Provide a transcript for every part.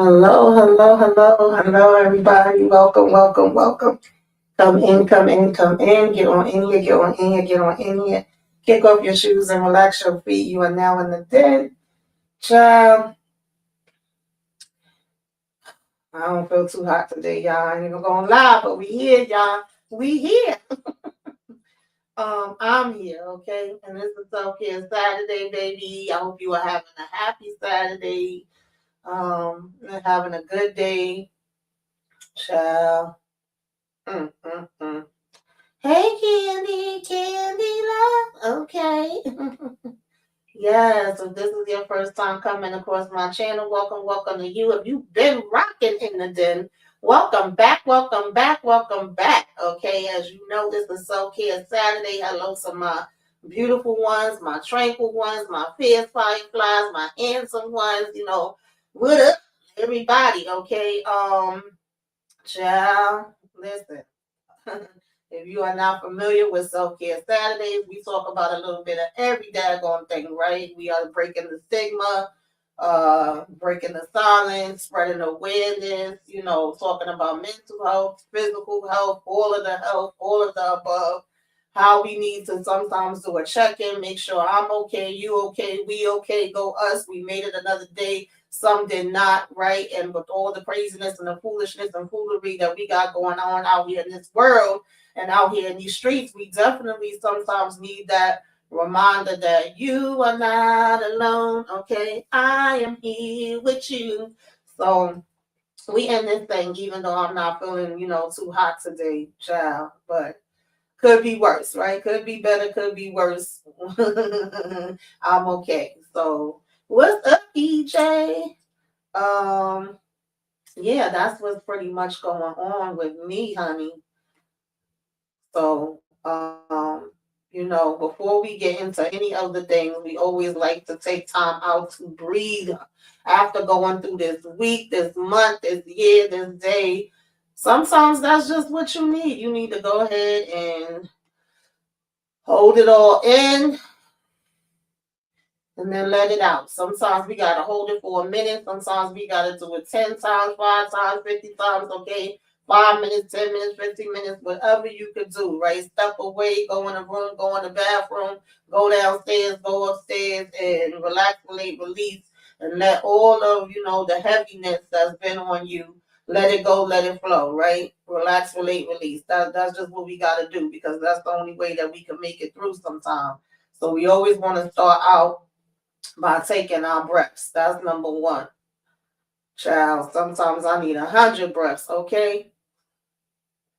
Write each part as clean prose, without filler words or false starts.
Hello, hello, hello, hello, everybody. Welcome, welcome, welcome. Come in, come in, come in. Get on in here, get on in here, get on in here. Kick off your shoes and relax your feet. You are now in the den. Child, I don't feel too hot today, y'all. I ain't even gonna lie, but we here, y'all. We here. I'm here, okay? And this is Self-Care Saturday, baby. I hope you are having a happy Saturday. And having a good day. Child. Mm. Hey, Candy, Candy Love. Okay. Yes, if this is your first time coming across my channel, welcome, welcome to you. If you've been rocking in the den, welcome back, welcome back, welcome back. Okay, as you know, this is Self Care Saturday. Hello to my beautiful ones, my tranquil ones, my fierce fireflies, my handsome ones. What up, everybody? Okay, child, listen. If you are not familiar with Self Care Saturdays, we talk about a little bit of every daggone thing, right? We are breaking the stigma, breaking the silence, spreading awareness, talking about mental health, physical health, all of the above. How we need to sometimes do a check in, make sure I'm okay, you okay, we okay, go us. We made it another day. Some did not, right? And with all the craziness and the foolishness and foolery that we got going on out here in this world, and out here in these streets, we definitely sometimes need that reminder that you are not alone. Okay, I am here with you. So we end this thing, even though I'm not feeling, too hot today, child. But could be worse, right? Could be better, could be worse. I'm okay. So what's up, EJ? Um, yeah, that's what's pretty much going on with me, honey. So, before we get into any of the things, we always like to take time out to breathe after going through this week, this month, this year, this day. Sometimes that's just what you need. You need to go ahead and hold it all in and then let it out. Sometimes we got to hold it for a minute. Sometimes we got to do it 10 times, 5 times, 50 times, okay? 5 minutes, 10 minutes, 15 minutes, whatever you could do, right? Step away, go in the room, go in the bathroom, go downstairs, go upstairs, and relax, relate, release, and let all of, the heaviness that's been on you, let it go, let it flow, right? Relax, relate, release. That's just what we got to do because that's the only way that we can make it through sometime. So we always want to start out by taking our breaths. That's number one. Child, sometimes I need 100 breaths, okay?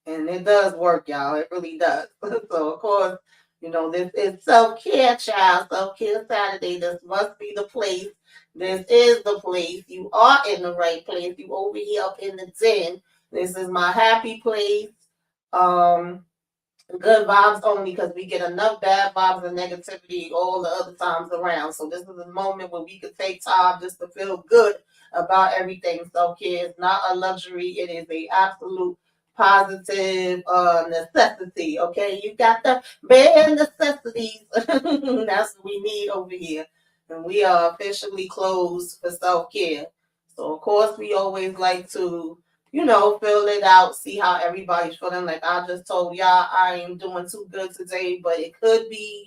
And it does work, y'all. It really does. So, of course, this is self-care, child. Self-care Saturday. This must be the place. This is the place. You are in the right place. You over here up in the den. This is my happy place. Um, Good vibes only because we get enough bad vibes and negativity all the other times around. So this is a moment where we could take time just to feel good about everything. Self-care is not a luxury. It is a absolute positive necessity. Okay, you got the bare necessities. That's what we need over here. And we are officially closed for self-care. So of course we always like to fill it out, see how everybody's feeling. Like I just told y'all, I ain't doing too good today, but it could be,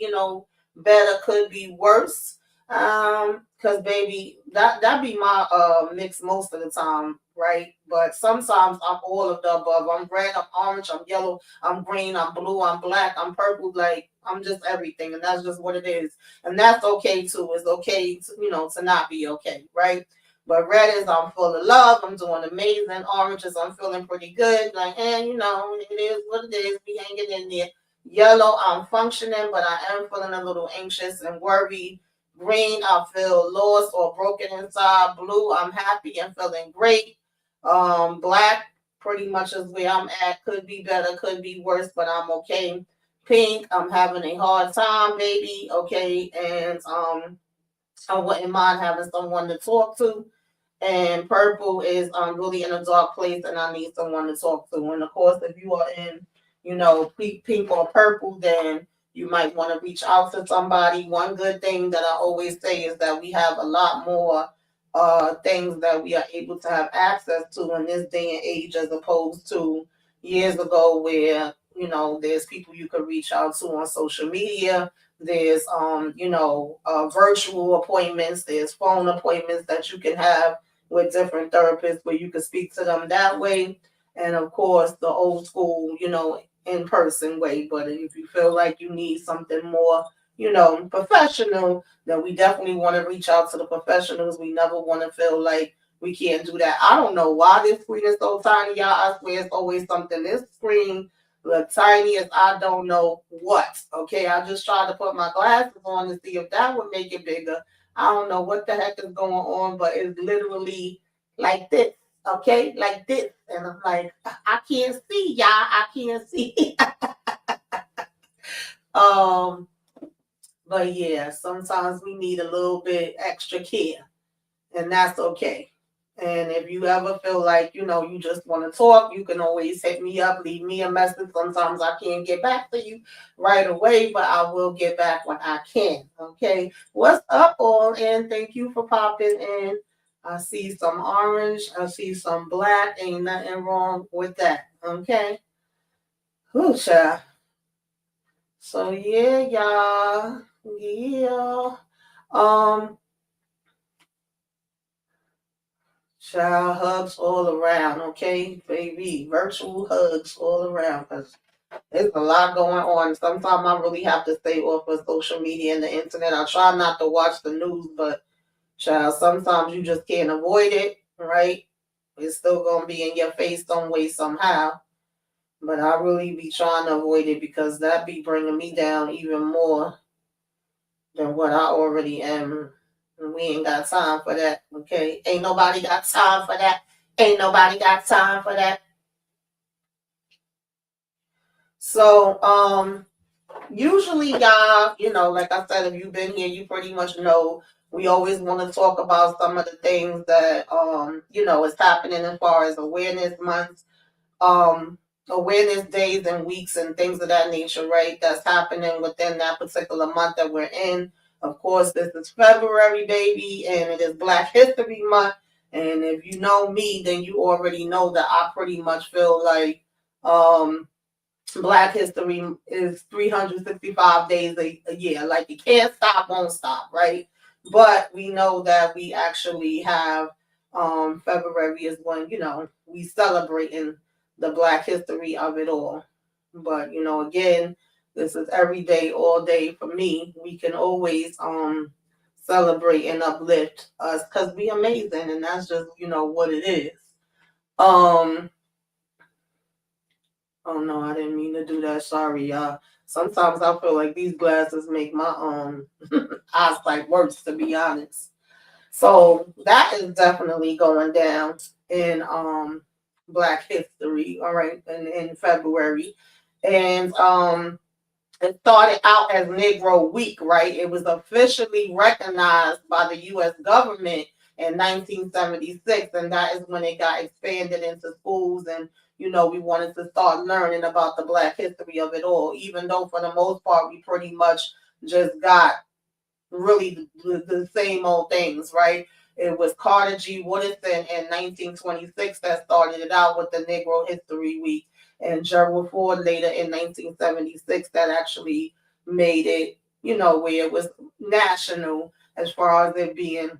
better, could be worse. Cause baby, that be my mix most of the time, right? But sometimes I'm all of the above. I'm red, I'm orange, I'm yellow, I'm green, I'm blue, I'm black, I'm purple, like I'm just everything, and that's just what it is. And that's okay too. It's okay to, to not be okay, right? But red is I'm full of love. I'm doing amazing. Orange is I'm feeling pretty good. Like, and it is what it is. We hanging in there. Yellow, I'm functioning, but I am feeling a little anxious and worried. Green, I feel lost or broken inside. Blue, I'm happy and feeling great. Black, pretty much is where I'm at. Could be better, could be worse, but I'm okay. Pink, I'm having a hard time, baby. Okay, and I wouldn't mind having someone to talk to. And purple is really in a dark place and I need someone to talk to. And of course, if you are in, pink or purple, then you might want to reach out to somebody. One good thing that I always say is that we have a lot more things that we are able to have access to in this day and age, as opposed to years ago where, there's people you could reach out to on social media. There's virtual appointments, there's phone appointments that you can have with different therapists where you can speak to them that way. And of course the old school, in person way. But if you feel like you need something more, professional, then we definitely want to reach out to the professionals. We never want to feel like we can't do that. I don't know why this screen is so tiny, y'all. I swear it's always something. This screen, the tiniest, I don't know what. Okay, I just tried to put my glasses on to see if that would make it bigger. I don't know what the heck is going on, but it's literally like this. Okay, like this. And I'm like, I can't see, y'all. I can't see. um, but yeah, sometimes we need a little bit extra care, and that's okay. And if you ever feel like, you just want to talk, you can always hit me up, leave me a message. Sometimes I can't get back to you right away, but I will get back when I can. Okay. What's up, all? And thank you for popping in. I see some orange. I see some black. Ain't nothing wrong with that. Okay. Whew, child. So yeah, y'all. Yeah. Um, Child, hugs all around, okay, baby? Virtual hugs all around, because there's a lot going on. Sometimes I really have to stay off of social media and the internet. I try not to watch the news, but child, sometimes you just can't avoid it, right? It's still gonna be in your face some way, somehow. But I really be trying to avoid it because that be bringing me down even more than what I already am. And we ain't got time for that, okay? Ain't nobody got time for that. Ain't nobody got time for that. So, usually, y'all, like I said, if you've been here, you pretty much know we always want to talk about some of the things that, is happening as far as awareness months, um, awareness days and weeks and things of that nature, right? That's happening within that particular month that we're in. Of course, this is February, baby, and it is Black History Month. And if you know me, then you already know that I pretty much feel like, Black history is 365 days a year. Like you can't stop, won't stop, right? But we know that we actually have February is when, we celebrating the Black history of it all. But again, this is every day, all day for me. We can always celebrate and uplift us because we amazing, and that's just, what it is. Um Oh no, I didn't mean to do that. Sorry, y'all. Sometimes I feel like these glasses make my eyesight worse, to be honest. So that is definitely going down in Black History, all right, in February. And it started out as Negro Week, right? It was officially recognized by the U.S. government in 1976, and that is when it got expanded into schools. And we wanted to start learning about the Black history of it all, even though for the most part we pretty much just got really the same old things, right? It was Carter G. Woodson in 1926 that started it out with the Negro History Week, and Gerald Ford later in 1976 that actually made it, where it was national as far as it being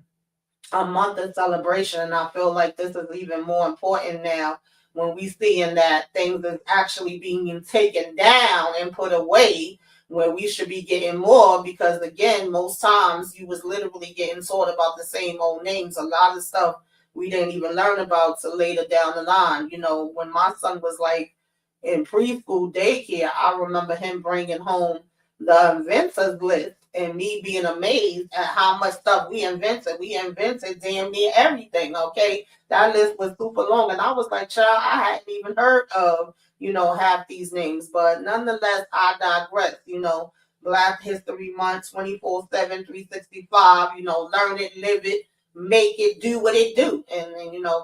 a month of celebration. And I feel like this is even more important now when we seeing that things is actually being taken down and put away where we should be getting more, because again, most times you was literally getting taught about the same old names. A lot of stuff we didn't even learn about till later down the line. When my son was like in preschool daycare, I remember him bringing home the inventors list and me being amazed at how much stuff we invented. We invented damn near everything, okay? That list was super long. And I was like, child, I hadn't even heard of, half these names. But nonetheless, I digress, Black History Month, 24/7, 365, learn it, live it, make it, do what it do. And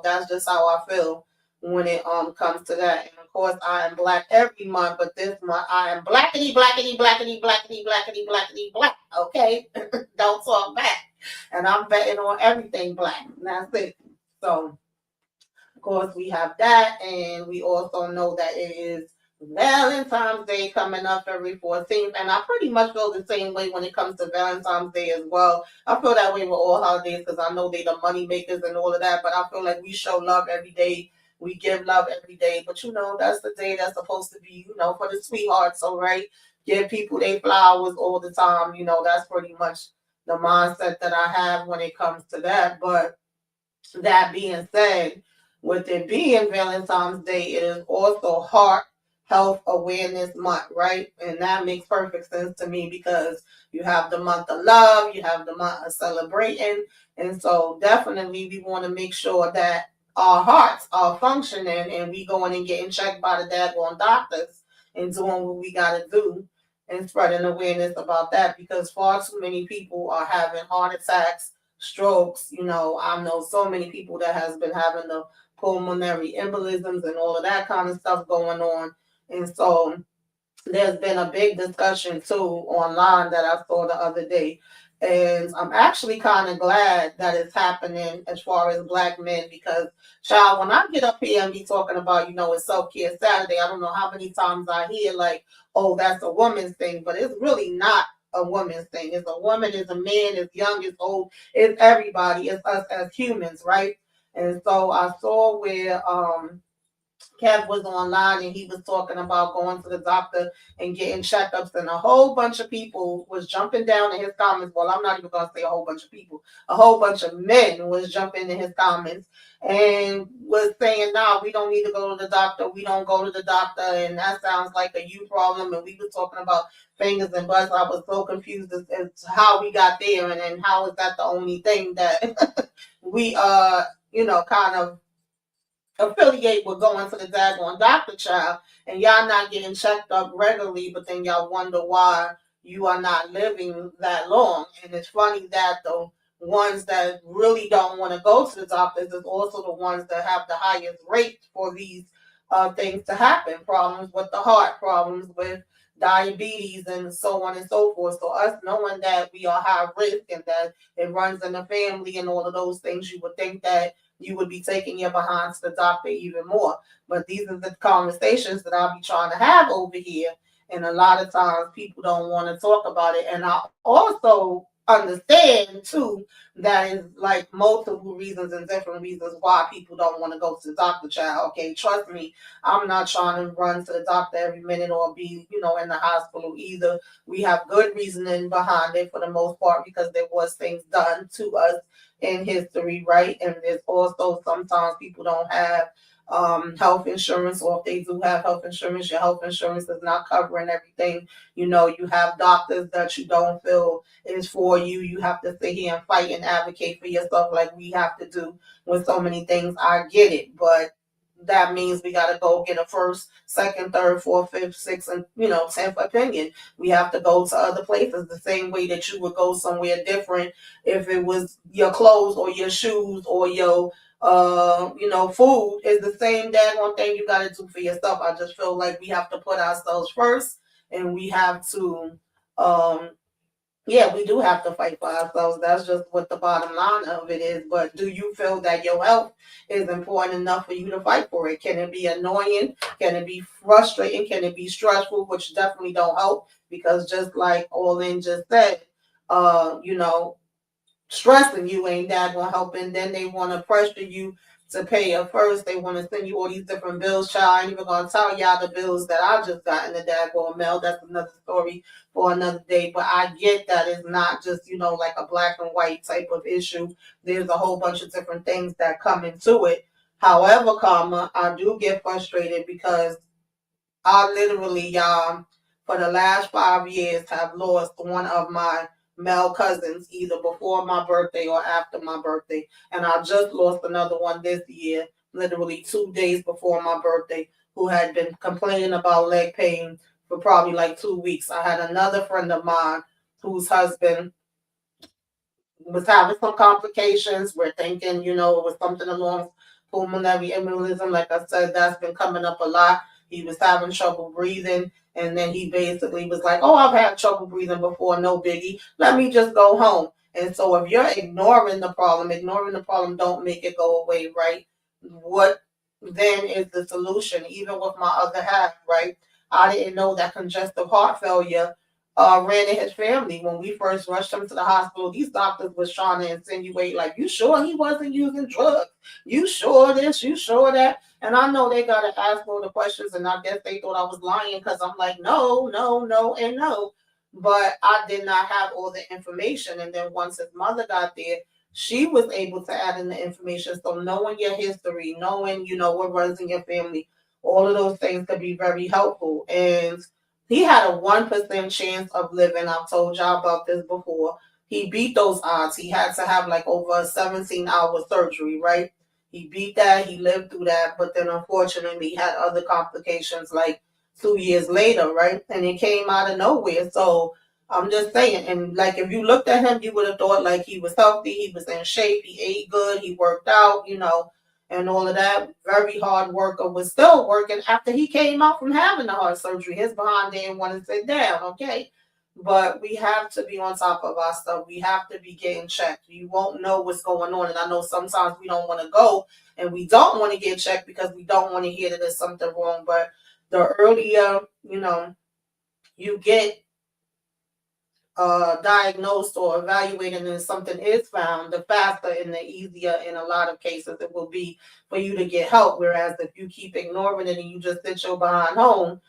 that's just how I feel when it comes to that. And of course I am black every month, but this month I am blackity blackity blackity blackity blackity blackity black. Okay. Don't talk back. And I'm betting on everything black. And that's it. So of course, we have that, and we also know that it is Valentine's Day coming up February 14th, and I pretty much feel the same way when it comes to Valentine's Day as well. I feel that way with all holidays because I know they the money makers and all of that, but I feel like we show love every day. We give love every day, but that's the day that's supposed to be, for the sweethearts, all right? Give people their flowers all the time. That's pretty much the mindset that I have when it comes to that. But that being said, with it being Valentine's Day, it is also Heart Health Awareness Month, right? And that makes perfect sense to me because you have the month of love, you have the month of celebrating. And so definitely we want to make sure that our hearts are functioning and we going and getting checked by the daggone doctors and doing what we got to do and spreading awareness about that because far too many people are having heart attacks, strokes. I know so many people that has been having the pulmonary embolisms and all of that kind of stuff going on. And so there's been a big discussion too online that I saw the other day. And I'm actually kind of glad that it's happening as far as black men because, child, when I get up here and be talking about, it's self care Saturday, I don't know how many times I hear like, oh, that's a woman's thing, but it's really not a woman's thing. It's a woman, it's a man, it's young, it's old, it's everybody, it's us as humans, right? And so I saw where Kev was online and he was talking about going to the doctor and getting checkups, and a whole bunch of people was jumping down in his comments. Well, I'm not even going to say a whole bunch of people. A whole bunch of men was jumping in his comments and was saying, "No, we don't need to go to the doctor. We don't go to the doctor," and that sounds like a you problem. And we were talking about fingers and butts. I was so confused as to how we got there, and then how is that the only thing that we kind of affiliate with going to the daggone doctor, child, and y'all not getting checked up regularly, but then y'all wonder why you are not living that long. And it's funny that the ones that really don't want to go to the doctors is also the ones that have the highest rate for these things to happen. Problems with the heart, problems with diabetes, and so on and so forth. So us knowing that we are high risk and that it runs in the family and all of those things, you would think that you would be taking your behind to the doctor even more. But these are the conversations that I'll be trying to have over here. And a lot of times people don't want to talk about it. And I also understand too that is like multiple reasons and different reasons why people don't want to go to the doctor, child. Okay, trust me, I'm not trying to run to the doctor every minute or be, in the hospital either. We have good reasoning behind it for the most part because there was things done to us in history, right? And there's also sometimes people don't have health insurance, or if they do have health insurance, your health insurance is not covering everything. You have doctors that you don't feel is for you. You have to sit here and fight and advocate for yourself like we have to do with so many things. I get it, but that means we got to go get a first, second, third, fourth, fifth, sixth, and 10th opinion. We have to go to other places the same way that you would go somewhere different if it was your clothes or your shoes or your food is the same daggone thing you got to do for yourself. I just feel like we have to put ourselves first, and we have to yeah, we do have to fight for ourselves. That's just what the bottom line of it is. But do you feel that your health is important enough for you to fight for it? Can it be annoying? Can it be frustrating? Can it be stressful? Which definitely don't help because just like Olin just said, you know, stressing you ain't that gonna help. And then they want to pressure you to pay it first. They want to send you all these different bills, child. I ain't even gonna tell y'all the bills that I just got in the daggone mail. That's another story for another day. But I get that it's not just, like a black and white type of issue. There's a whole bunch of different things that come into it. However, I do get frustrated because I literally, y'all, for the last 5 years have lost one of my male cousins either before my birthday or after my birthday. And I just lost another one this year, literally 2 days before my birthday, who had been complaining about leg pain for probably like 2 weeks. I had another friend of mine whose husband was having some complications. We're thinking, it was something along pulmonary embolism. Like I said, that's been coming up a lot. He was having trouble breathing. And then he basically was like, oh, I've had trouble breathing before, no biggie. Let me just go home. And so if you're ignoring the problem don't make it go away, right? What then is the solution? Even with my other half, right? I didn't know that congestive heart failure ran in his family. When we first rushed him to the hospital, these doctors was trying to insinuate, like, you sure he wasn't using drugs? You sure this? You sure that? And I know they got to ask all the questions, and I guess they thought I was lying because I'm like, no, no, no, and no. But I did not have all the information. And then once his mother got there, she was able to add in the information. So knowing your history, knowing, what runs in your family, all of those things could be very helpful. And he had a 1% chance of living. I've told y'all about this before. He beat those odds. He had to have like over a 17-hour surgery, right? He beat that. He lived through that. But then unfortunately, he had other complications like 2 years later, right? And it came out of nowhere. So I'm just saying, and like if you looked at him, you would have thought like he was healthy, he was in shape, he ate good, he worked out, and all of that. Very hard worker, was still working after he came out from having the heart surgery. His behind didn't want to sit down, okay? But we have to be on top of our stuff. We have to be getting checked. You won't know what's going on. And I know sometimes we don't want to go and we don't want to get checked because we don't want to hear that there's something wrong. But the earlier, you get diagnosed or evaluated and something is found, the faster and the easier in a lot of cases it will be for you to get help. Whereas if you keep ignoring it and you just sit your behind home,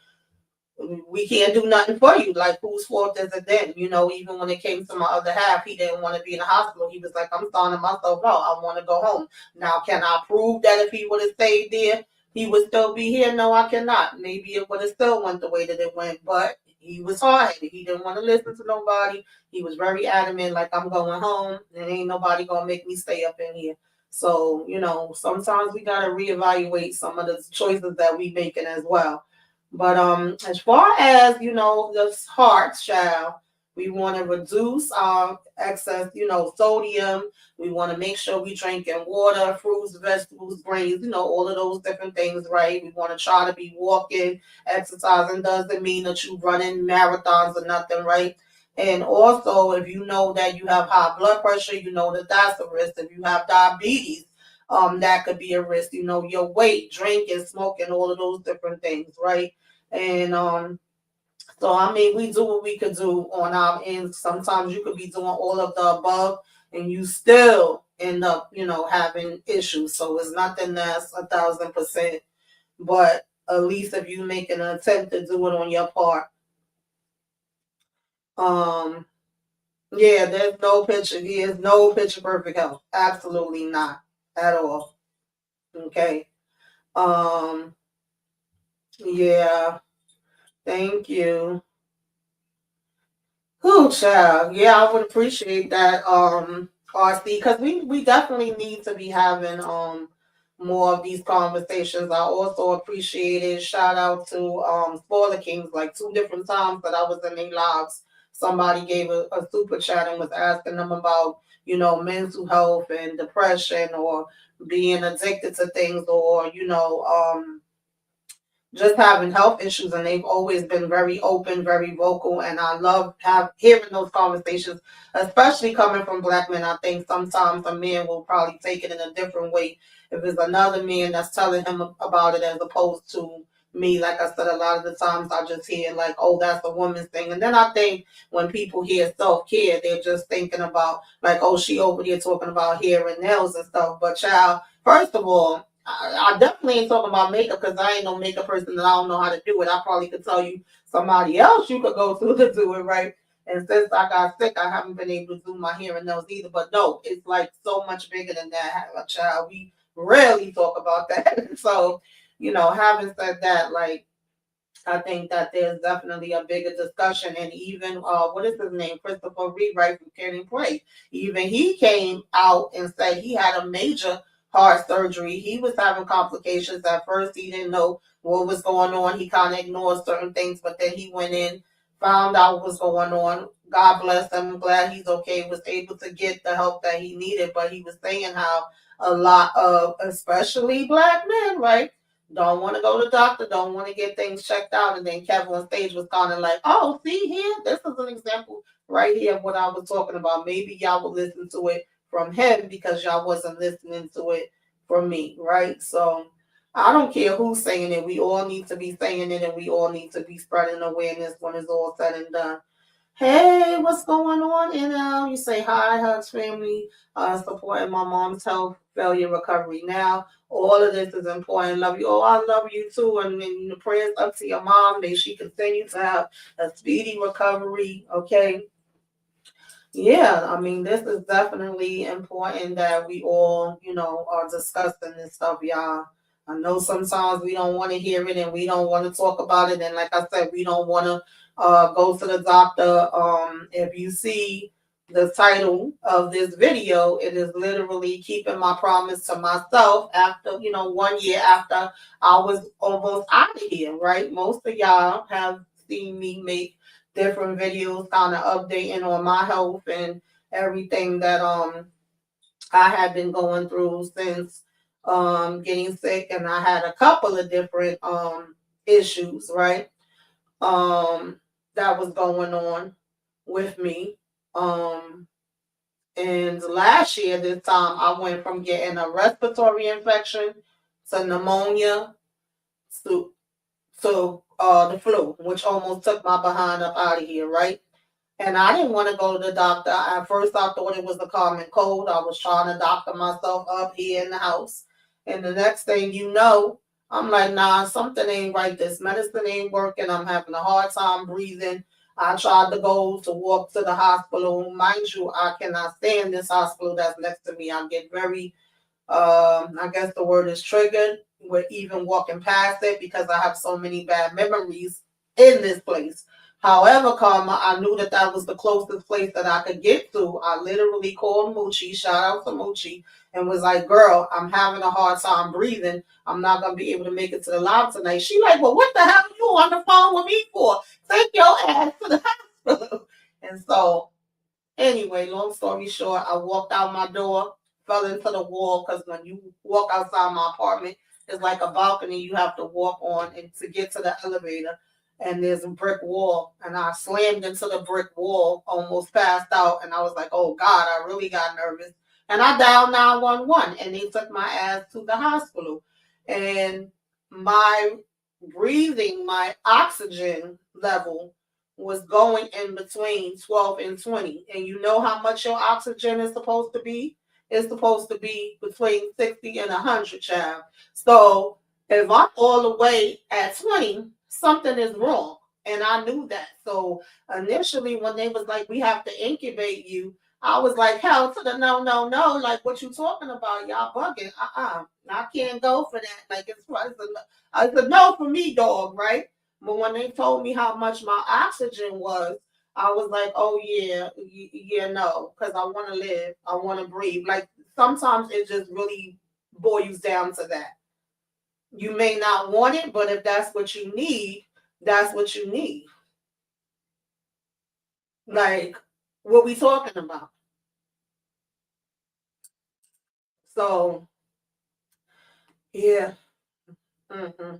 we can't do nothing for you. Like, whose fault is it then? Even when it came to my other half, he didn't want to be in the hospital. He was like, I'm starting myself out. I want to go home. Now, can I prove that if he would have stayed there, he would still be here? No, I cannot. Maybe it would have still went the way that it went, but he was hard-headed. He didn't want to listen to nobody. He was very adamant, like, I'm going home, and ain't nobody going to make me stay up in here. So, sometimes we got to reevaluate some of the choices that we making as well. But as far as the heart, child, we want to reduce our excess, sodium. We want to make sure we drinking water, fruits, vegetables, grains, all of those different things, right? We want to try to be walking, exercising. Doesn't mean that you running marathons or nothing, right? And also, if you know that you have high blood pressure, you know that that's a risk. If you have diabetes, that could be a risk. Your weight, drinking, smoking, all of those different things, right? And so I mean, we do what we could do on our end. Sometimes you could be doing all of the above, and you still end up, having issues. So it's nothing that's 1,000%, but at least if you make an attempt to do it on your part, um, yeah, there's no picture. There's no picture perfect health. Absolutely not at all. Okay. Um, yeah. Thank you. Oh, child. Yeah, I would appreciate that, RC, because we definitely need to be having more of these conversations. I also appreciate it. Shout out to Spoiler Kings, like 2 different times that I was in their lives. Somebody gave a super chat and was asking them about, mental health and depression or being addicted to things or, just having health issues, and they've always been very open, very vocal, and I love hearing those conversations, especially coming from Black men. I think sometimes a man will probably take it in a different way if it's another man that's telling him about it as opposed to me. Like I said, a lot of the times I just hear like, oh, that's a woman's thing. And then I think when people hear self-care, they're just thinking about like, oh, she over there talking about hair and nails and stuff. But child, first of all, I definitely ain't talking about makeup because I ain't no makeup person and I don't know how to do it. I probably could tell you somebody else you could go to do it, right? And since I got sick, I haven't been able to do my hair and nails either. But no, it's like so much bigger than that. Have a child. We rarely talk about that. So, having said that, like I think that there's definitely a bigger discussion, and even what is his name, Christopher Reed, right from Kenny Pray. Even he came out and said he had a major heart surgery. He was having complications at first. He didn't know what was going on. He kind of ignored certain things, but then he went in, found out what was going on. God bless him. I'm glad he's okay. Was able to get the help that he needed, but he was saying how a lot of, especially Black men, right? Don't want to go to the doctor, don't want to get things checked out. And then Kevin on stage was kind of like, oh, see here, this is an example. right here what I was talking about. Maybe y'all will listen to it from him because y'all wasn't listening to it from me, right? So I don't care who's saying it. We all need to be saying it, and we all need to be spreading awareness when it's all said and done. Hey, what's going on? And you say hi, Hugs family, supporting my mom's health, failure, recovery. Now, all of this is important. Love you. Oh, I love you too. And the prayers up to your mom. May she continue to have a speedy recovery. Okay. Yeah, I mean, this is definitely important that we all, are discussing this stuff, y'all. I know sometimes we don't want to hear it and we don't want to talk about it. And like I said, we don't want to go to the doctor. If you see the title of this video, it is literally keeping my promise to myself after, 1 year after I was almost out of here, right? Most of y'all have seen me make different videos kind of updating on my health and everything that I had been going through since getting sick, and I had a couple of different issues, right? That was going on with me. And last year this time I went from getting a respiratory infection to pneumonia to the flu, which almost took my behind up out of here, right? And I didn't want to go to the doctor. At first, I thought it was a common cold. I was trying to doctor myself up here in the house. And the next thing you know, I'm like, nah, something ain't right. This medicine ain't working. I'm having a hard time breathing. I tried to go to walk to the hospital. Mind you, I cannot stay in this hospital that's next to me. I get very I guess the word is triggered with even walking past it because I have so many bad memories in this place. However, Karma, I knew that that was the closest place that I could get to. I literally called Moochie, shout out to Moochie, and was like, girl, I'm having a hard time breathing. I'm not going to be able to make it to the live tonight. She like, well, what the hell are you on the phone with me for? Take your ass to the hospital. And so anyway, long story short, I walked out my door, fell into the wall because when you walk outside my apartment, it's like a balcony you have to walk on and to get to the elevator. And there's a brick wall, and I slammed into the brick wall, almost passed out, and I was like, "Oh God!" I really got nervous, and I dialed 911, and they took my ass to the hospital, and my breathing, my oxygen level was going in between 12 and 20. And you know how much your oxygen is supposed to be? It's supposed to be between 60 and 100, child. So if I'm all the way at 20, something is wrong. And I knew that. So initially, when they was like, we have to incubate you, I was like, hell to the no, no, no. Like, what you talking about? Y'all bugging. I can't go for that. Like, it's a no for me, dog, right? But when they told me how much my oxygen was, I was like, oh yeah, yeah, no, because I want to live, I want to breathe. Like sometimes it just really boils down to that. You may not want it, but if that's what you need, that's what you need. Like, what we talking about? So yeah. hmm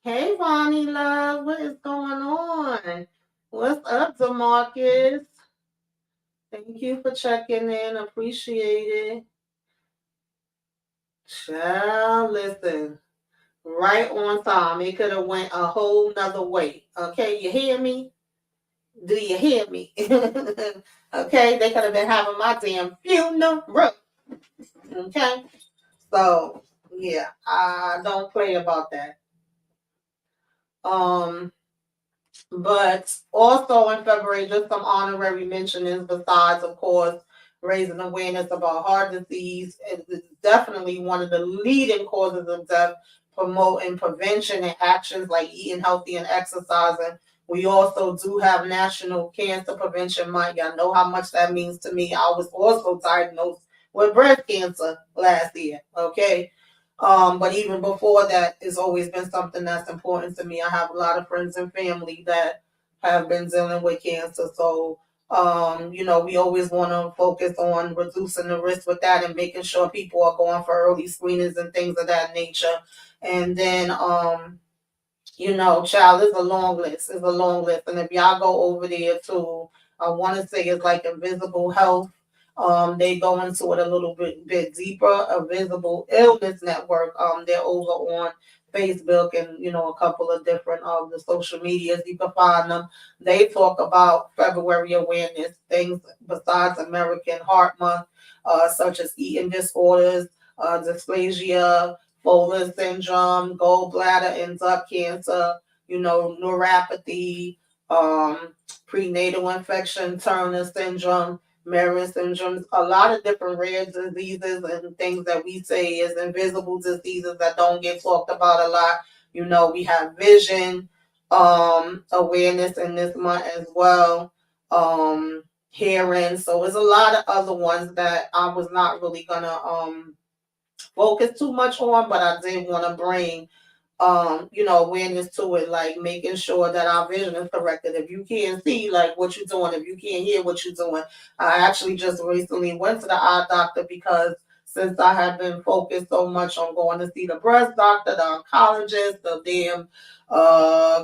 Hey, Vonnie love, what is going on? What's up, Demarcus? Thank you for checking in. Appreciate it. Child, listen. Right on time. It could have went a whole nother way. Okay, you hear me? Do you hear me? Okay, they could have been having my damn funeral. Okay, so yeah, I don't play about that. Um, But also in February, just some honorary mentions besides, of course, raising awareness about heart disease. It's definitely one of the leading causes of death, promoting prevention and actions like eating healthy and exercising. We also do have National Cancer Prevention Month. Y'all know how much that means to me. I was also diagnosed with breast cancer last year. Okay. But even before that, it's always been something that's important to me. I have a lot of friends and family that have been dealing with cancer. So, we always want to focus on reducing the risk with that and making sure people are going for early screenings and things of that nature. And then, Child, it's a long list. It's a long list. And if y'all go over there to, I want to say it's like Invisible Health. They go into it a little bit deeper. Invisible Illness Network. They're over on Facebook and a couple of different of the social medias. You can find them. They talk about February awareness things besides American Heart Month, such as eating disorders, dysplasia, Fowler syndrome, gallbladder and duct cancer, neuropathy, um, prenatal infection, Turner syndrome, Marin syndrome, a lot of different rare diseases and things that we say is invisible diseases that don't get talked about a lot. We have vision awareness in this month as well. Hearing. So there's a lot of other ones that I was not really gonna focus too much on, but I did want to bring awareness to it, like making sure that our vision is corrected. If you can't see like what you're doing, if you can't hear what you're doing. I actually just recently went to the eye doctor because since I have been focused so much on going to see the breast doctor, the oncologist, the damn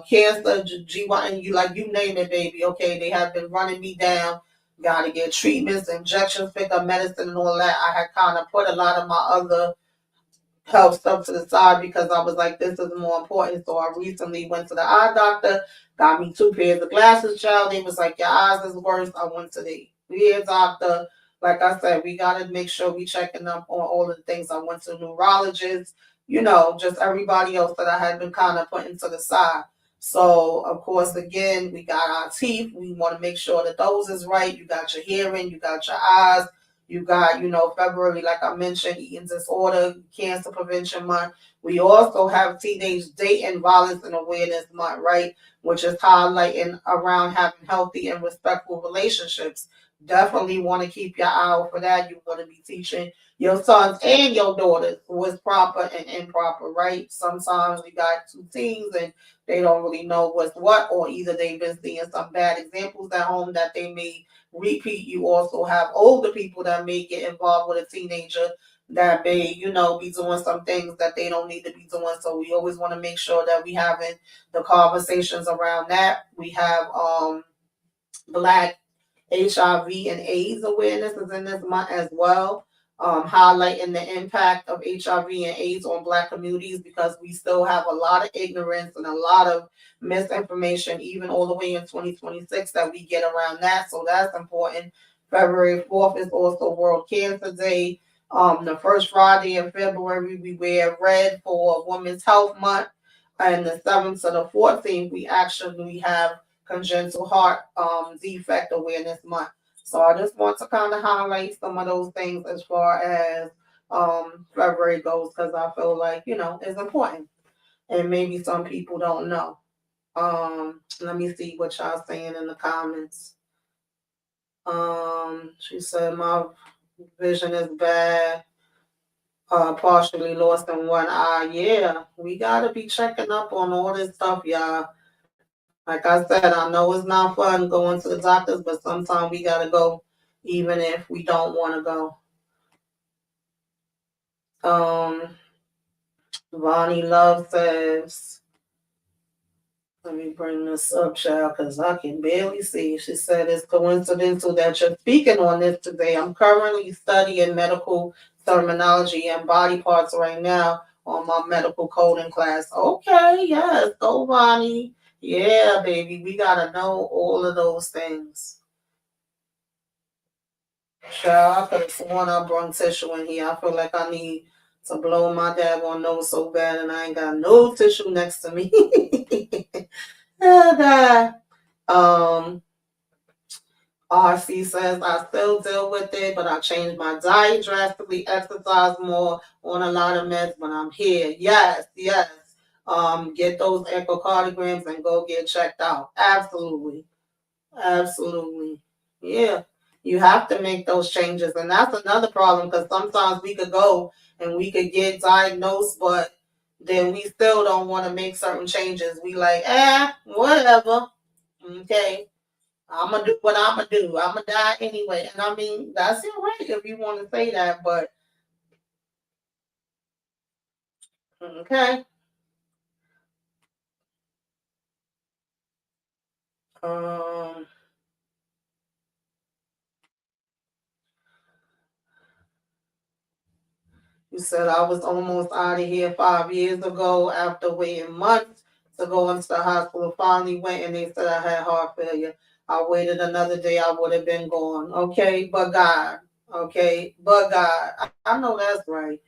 cancer, GYN, you name it, baby. Okay, they have been running me down. Got to get treatments, injections, pick up medicine, and all that. I had kind of put a lot of my other health stuff to the side because I was like, this is more important. So I recently went to the eye doctor, got me 2 pairs of glasses, child. They was like, your eyes is worse. I went to the ear doctor. Like I said, we got to make sure we checking up on all of the things. I went to neurologists, just everybody else that I had been kind of putting to the side. So, of course, again, we got our teeth. We want to make sure that those is right. You got your hearing, you got your eyes, you got, February, like I mentioned, eating disorder, cancer prevention month. We also have teenage dating violence and awareness month, right? Which is highlighting around having healthy and respectful relationships. Definitely want to keep your eye out for that. You want to be teaching your sons and your daughters what's proper and improper, right? Sometimes we got 2 teens and they don't really know what's what, or either they've been seeing some bad examples at home that they may repeat. You also have older people that may get involved with a teenager that may, be doing some things that they don't need to be doing. So we always want to make sure that we having the conversations around that. We have Black HIV and AIDS awareness is in this month as well, highlighting the impact of HIV and AIDS on Black communities because we still have a lot of ignorance and a lot of misinformation, even all the way in 2026, that we get around that. So that's important. February 4th is also World Cancer Day. The first Friday in February, we wear red for Women's Health Month. And the 7th to the 14th, we actually have Congenital Heart Defect Awareness Month. So I just want to kind of highlight some of those things as far as February goes because I feel like, it's important. And maybe some people don't know. Let me see what y'all saying in the comments. She said my vision is bad. Partially lost in one eye. Yeah, we gotta be checking up on all this stuff, y'all. Like I said, I know it's not fun going to the doctors, but sometimes we gotta go, even if we don't want to go. Vonnie Love says, let me bring this up, child, because I can barely see. She said it's coincidental that you're speaking on this today. I'm currently studying medical terminology and body parts right now on my medical coding class. Okay, yes, go, Vonnie. Yeah, baby, we gotta know all of those things. Child, I could have sworn I brought tissue in here. I feel like I need to blow my daggone nose so bad, and I ain't got no tissue next to me. Oh, God. RC says I still deal with it, but I changed my diet drastically, exercise more, on a lot of meds, but I'm here. Yes, yes. Get those echocardiograms and go get checked out. Absolutely. Absolutely. Yeah. You have to make those changes. And that's another problem because sometimes we could go and we could get diagnosed, but then we still don't want to make certain changes. We like, whatever. Okay. I'm gonna do what I'm gonna do. I'm gonna die anyway. And I mean, that's your right if you want to say that, but okay. Um, you said I was almost out of here 5 years ago after waiting months to go into the hospital. Finally went and they said I had heart failure. I waited another day, I would have been gone. Okay, but God. Okay, but God. I know that's right.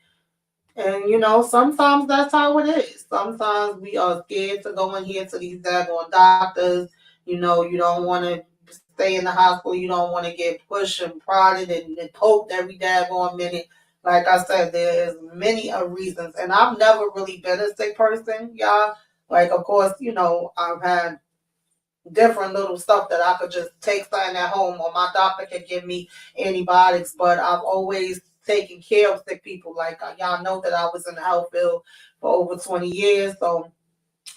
And sometimes that's how it is. Sometimes we are scared to go in here to these daggone doctors. You don't want to stay in the hospital. You don't want to get pushed and prodded and poked every daggone minute. Like I said, there's many reasons. And I've never really been a sick person, y'all. Like, of course, I've had different little stuff that I could just take something at home, or my doctor could give me antibiotics, but I've always taken care of sick people. Like, y'all know that I was in the health field for over 20 years. So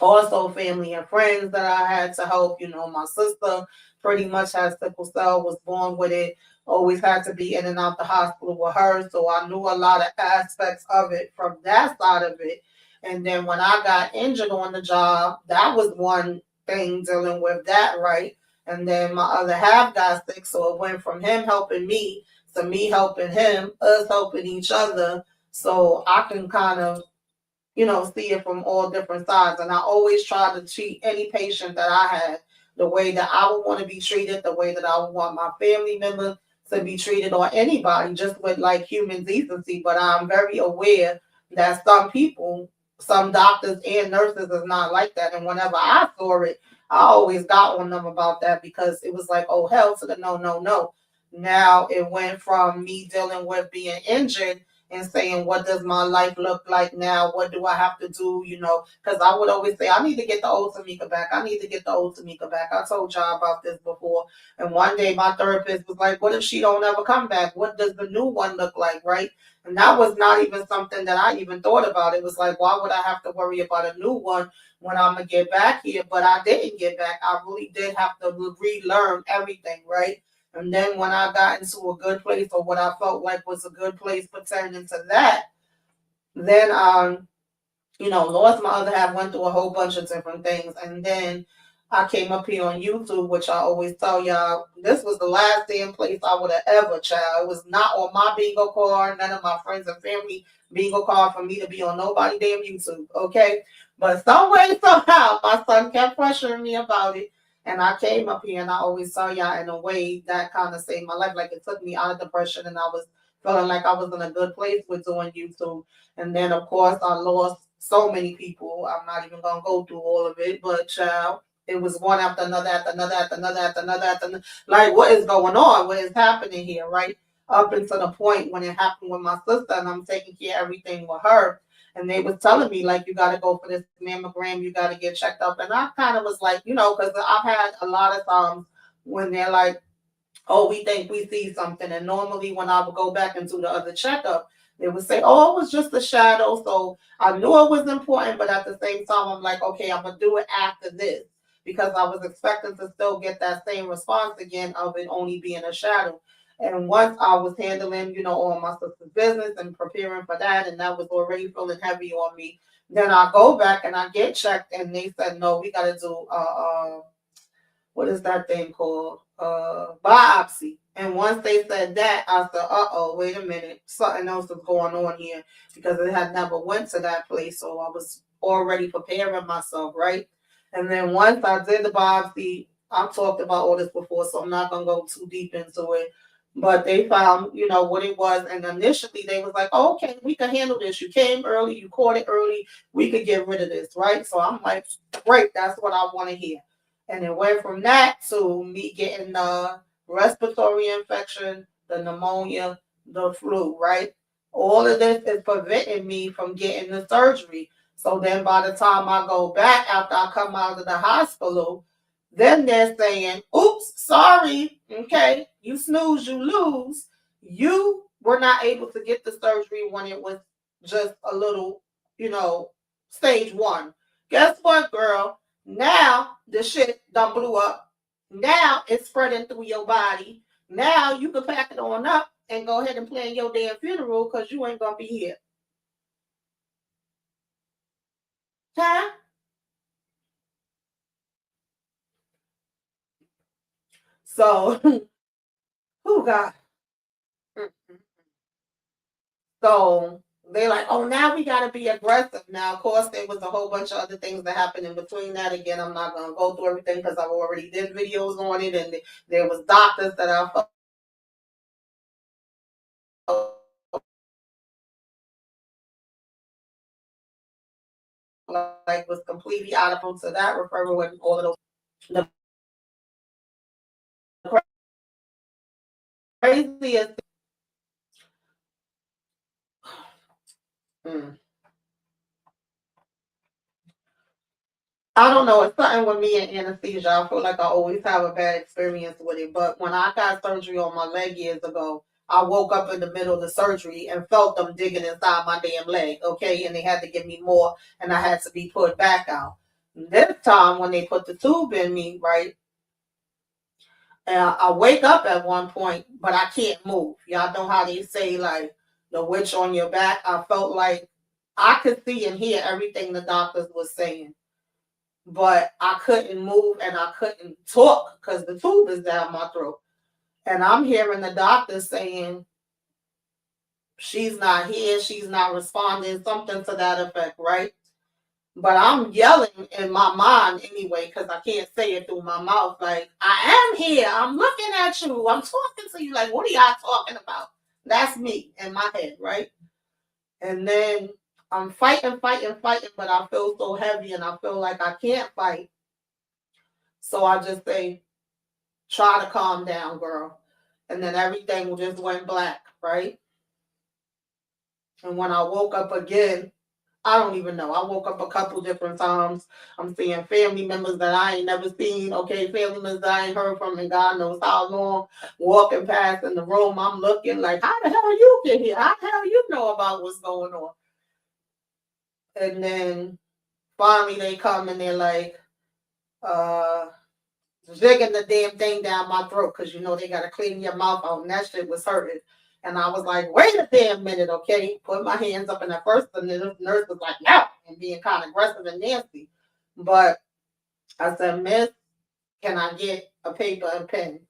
also family and friends that I had to help. My sister pretty much has sickle cell, was born with it, always had to be in and out the hospital with her. So I knew a lot of aspects of it from that side of it. And then when I got injured on the job, that was one thing, dealing with that, right? And then my other half got sick. So it went from him helping me to me helping him, us helping each other. So I can kind of see it from all different sides. And I always try to treat any patient that I had the way that I would want to be treated, the way that I would want my family members to be treated, or anybody, just with like human decency. But I'm very aware that some people, some doctors and nurses is not like that. And whenever I saw it, I always got on them about that, because it was like, oh, hell to the no, no, no. Now it went from me dealing with being injured and saying, what does my life look like now? What do I have to do? Because I would always say, I need to get the old Tamika back. I need to get the old Tamika back. I told y'all about this before. And one day my therapist was like, what if she don't ever come back? What does the new one look like, right? And that was not even something that I even thought about. It was like, why would I have to worry about a new one when I'm going to get back here? But I didn't get back. I really did have to relearn everything, right? And then when I got into a good place, or what I felt like was a good place pertaining to that, then lost my other half, went through a whole bunch of different things. And then I came up here on YouTube, which I always tell y'all, this was the last damn place I would have ever, child. It was not on my bingo card, none of my friends and family bingo card for me to be on nobody damn YouTube, okay? But some way, somehow, my son kept pressuring me about it. And I came up here, and I always tell y'all, in a way that kind of saved my life. Like, it took me out of depression, and I was feeling like I was in a good place with doing YouTube. And then, of course, I lost so many people. I'm not even gonna go through all of it, but child, it was one after another, after another, after another, after another, after another. Like, what is going on? What is happening here, right? Up until the point when it happened with my sister, and I'm taking care of everything with her. And they was telling me, like, you got to go for this mammogram, you got to get checked up. And I kind of was like, because I've had a lot of times when they're like, oh, we think we see something. And normally when I would go back and do the other checkup, they would say, oh, it was just a shadow. So I knew it was important, but at the same time, I'm like, okay, I'm going to do it after this, because I was expecting to still get that same response again of it only being a shadow. And once I was handling, all my sister's business and preparing for that, and that was already feeling heavy on me, then I go back and I get checked, and they said, no, we got to do what is that thing called? Biopsy. And once they said that, I said, uh-oh, wait a minute. Something else is going on here, because it had never went to that place. So I was already preparing myself, right? And then once I did the biopsy, I've talked about all this before, so I'm not going to go too deep into it. But they found, what it was. And initially they was like, oh, okay, we can handle this. You came early, you caught it early. We could get rid of this, right? So I'm like, great, that's what I want to hear. And it went from that to me getting the respiratory infection, the pneumonia, the flu, right? All of this is preventing me from getting the surgery. So then by the time I go back after I come out of the hospital, then they're saying, oops, sorry, okay, you snooze, you lose. You were not able to get the surgery when it was just a little, stage one. Guess what, girl? Now the shit done blew up. Now it's spreading through your body. Now you can pack it on up and go ahead and plan your damn funeral, because you ain't gonna be here. Huh? So, who got? So they like, oh, now we got to be aggressive. Now, of course, there was a whole bunch of other things that happened in between that. Again, I'm not going to go through everything because I've already did videos on it, and there was doctors that I felt like was completely out of control. So that referral and all of those. The craziest. Hmm. I don't know. It's something with me and anesthesia. I feel like I always have a bad experience with it. But when I got surgery on my leg years ago, I woke up in the middle of the surgery and felt them digging inside my damn leg. Okay. And they had to give me more and I had to be put back out. This time when they put the tube in me, right? And I wake up at one point, but I can't move. Y'all know how they say, like, the witch on your back? I felt like I could see and hear everything the doctors was saying, but I couldn't move and I couldn't talk because the tube is down my throat. And I'm hearing the doctor saying, she's not here, she's not responding, something to that effect, right? But I'm yelling in my mind anyway because I can't say it through my mouth. Like, I am here, I'm looking at you, I'm talking to you. Like, what are y'all talking about? That's me in my head, right? And then I'm fighting, but I feel so heavy and I feel like I can't fight. So I just say, try to calm down, girl. And then everything just went black, right? And when I woke up again, I don't even know. I woke up a couple different times. I'm seeing family members that I ain't never seen. Okay, family members that I ain't heard from in God knows how long. Walking past in the room, I'm looking like, how the hell you get here? How the hell you know about what's going on? And then finally they come and they're like, jigging the damn thing down my throat because you know they gotta clean your mouth out, and that shit was hurting. And I was like, wait a damn minute, okay? Put my hands up, and at first the nurse was like, no, and being kind of aggressive and nasty. But I said, Miss, can I get a paper and pen?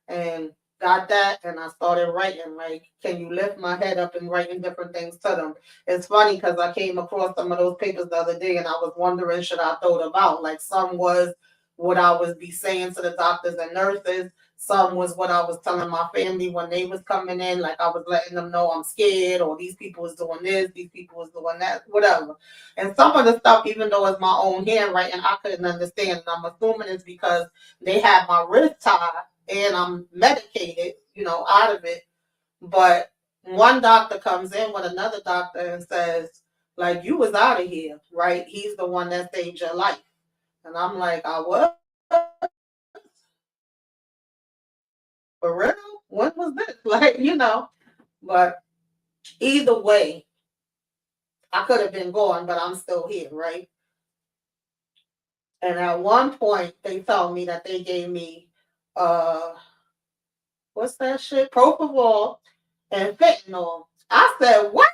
And got that, and I started writing. Like, can you lift my head up and writing different things to them? It's funny because I came across some of those papers the other day, and I was wondering should I throw them out. Like, some was what I was be saying to the doctors and nurses. Some was what I was telling my family when they was coming in. Like, I was letting them know I'm scared, or these people was doing this, these people was doing that, whatever. And some of the stuff, even though it's my own handwriting, I couldn't understand. And I'm assuming it's because they had my wrist tied and I'm medicated, out of it. But one doctor comes in with another doctor and says, like, you was out of here, right? He's the one that saved your life. And I'm like, I was? For real? When was this? Like. But either way, I could have been gone, but I'm still here, right? And at one point, they told me that they gave me, uh, what's that shit? Propofol and fentanyl. I said, what?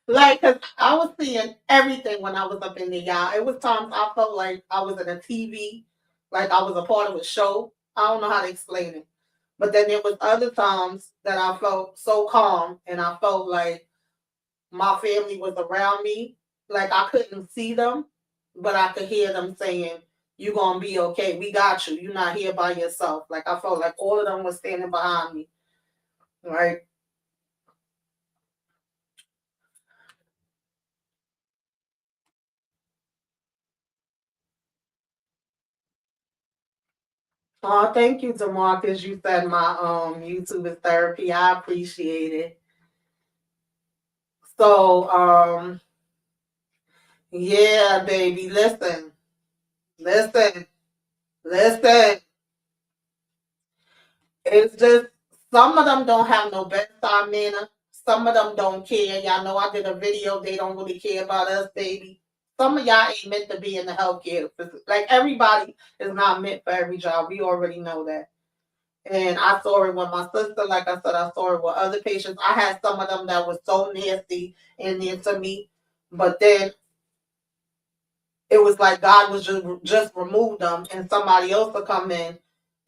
Like, cause I was seeing everything when I was up in the yard. It was times I felt like I was in a TV, like I was a part of a show. I don't know how to explain it. But then there was other times that I felt so calm and I felt like my family was around me. Like I couldn't see them, but I could hear them saying, "You gonna be okay. We got you. You're not here by yourself." Like I felt like all of them was standing behind me. Right. Oh, thank you, Demarcus. You said my YouTube is therapy. I appreciate it. So yeah, baby, listen, listen. It's just some of them don't have no bedside manner. Some of them don't care. Y'all know I did a video. They don't really care about us, baby. Some of y'all ain't meant to be in the healthcare. Like everybody is not meant for every job. We already know that. And I saw it with my sister. Like I said, I saw it with other patients. I had some of them that was so nasty in there to me. But then it was like God was just remove them and somebody else will come in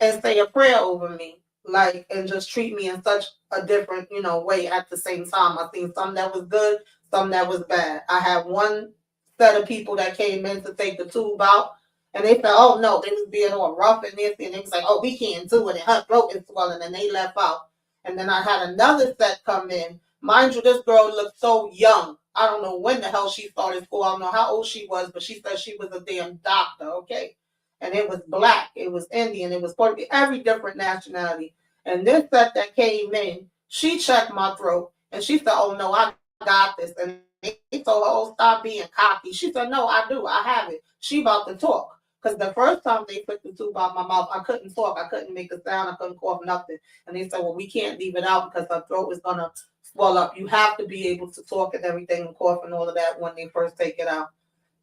and say a prayer over me, like, and just treat me in such a different, way at the same time. I seen some that was good, some that was bad. I had one set of people that came in to take the tube out, and they said, "Oh no," they was being all rough and this, and they was like, "Oh, we can't do it," and her throat is swelling, and they left out. And then I had another set come in. Mind you, this girl looked so young. I don't know when the hell she started school. I don't know how old she was, but she said she was a damn doctor. Okay, and it was black, it was Indian, it was Puerto Rican, every different nationality. And this set that came in, she checked my throat and she said, "Oh no, I got this." And they told her, "Oh, stop being cocky." She said, "No, I do, I have it." She about to talk. Because the first time they put the tube out my mouth, I couldn't talk. I couldn't make a sound. I couldn't cough, nothing. And they said, "Well, we can't leave it out because her throat is going to swell up. You have to be able to talk and everything and cough and all of that when they first take it out."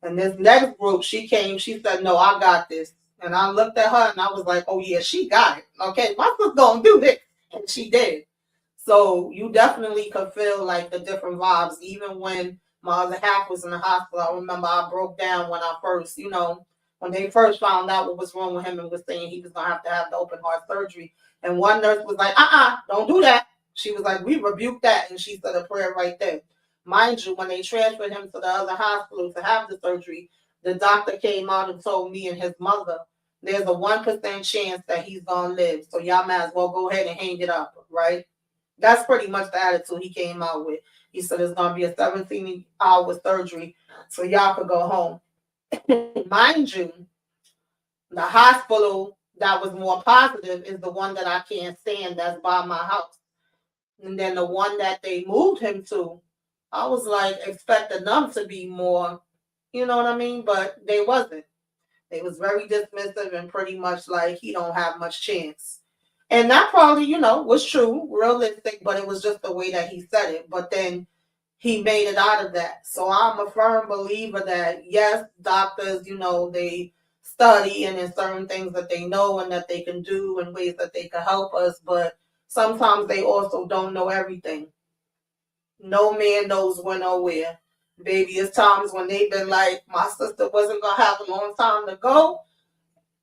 And this next group, she came, she said, "No, I got this." And I looked at her and I was like, "Oh, yeah, she got it. Okay, my sister's going to do this." And she did. So you definitely could feel like the different vibes. Even when my other half was in the hospital, I remember I broke down when I first, when they first found out what was wrong with him and was saying he was going to have the open heart surgery. And one nurse was like, don't do that. She was like, "We rebuke that." And she said a prayer right there. Mind you, when they transferred him to the other hospital to have the surgery, the doctor came out and told me and his mother, "There's a 1% chance that he's going to live. So y'all might as well go ahead and hang it up," right? That's pretty much the attitude he came out with. He said it's going to be a 17-hour surgery, so y'all could go home. Mind you, the hospital that was more positive is the one that I can't stand that's by my house. And then the one that they moved him to, I was like expecting them to be more, you know what I mean? But they wasn't. They was very dismissive and pretty much like he don't have much chance. And that probably, was true, realistic, but it was just the way that he said it. But then he made it out of that. So I'm a firm believer that yes, doctors, they study and there's certain things that they know and that they can do and ways that they can help us, but sometimes they also don't know everything. No man knows when or where. Baby, it's times when they've been like, my sister wasn't gonna have a long time to go,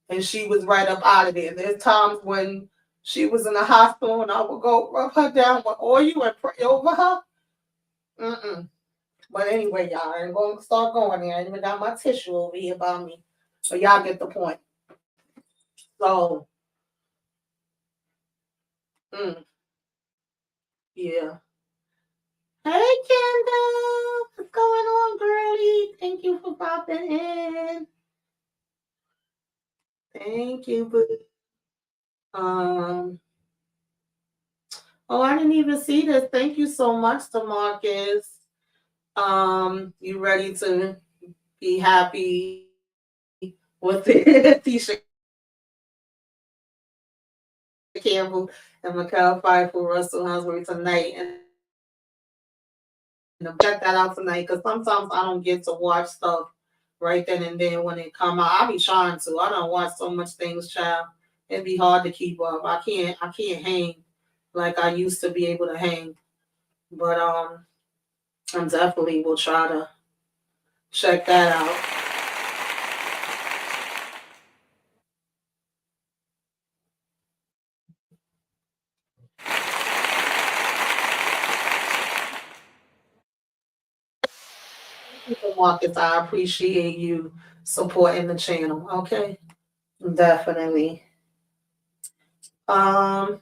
and she was right up out of there. There's times when she was in the hospital and I would go rub her down with oil and pray over her. Mm-mm. But anyway, y'all, I ain't gonna start going there. I ain't even got my tissue over here by me. But y'all get the point. So, mm, yeah. Hey, Kendall. What's going on, girlie? Thank you for popping in. Thank you, boo. Um, oh, I didn't even see this. Thank you so much, Demarcus. You ready to be happy with the Tisha Campbell and Mikhail Fife for Russell Hansberry tonight? And check that out tonight because sometimes I don't get to watch stuff right then and then when it come out. I be trying to. I don't watch so much things, child. It'd be hard to keep up. I can't hang like I used to be able to hang. But I definitely will try to check that out. Marcus, I appreciate you supporting the channel. Okay, definitely. Um,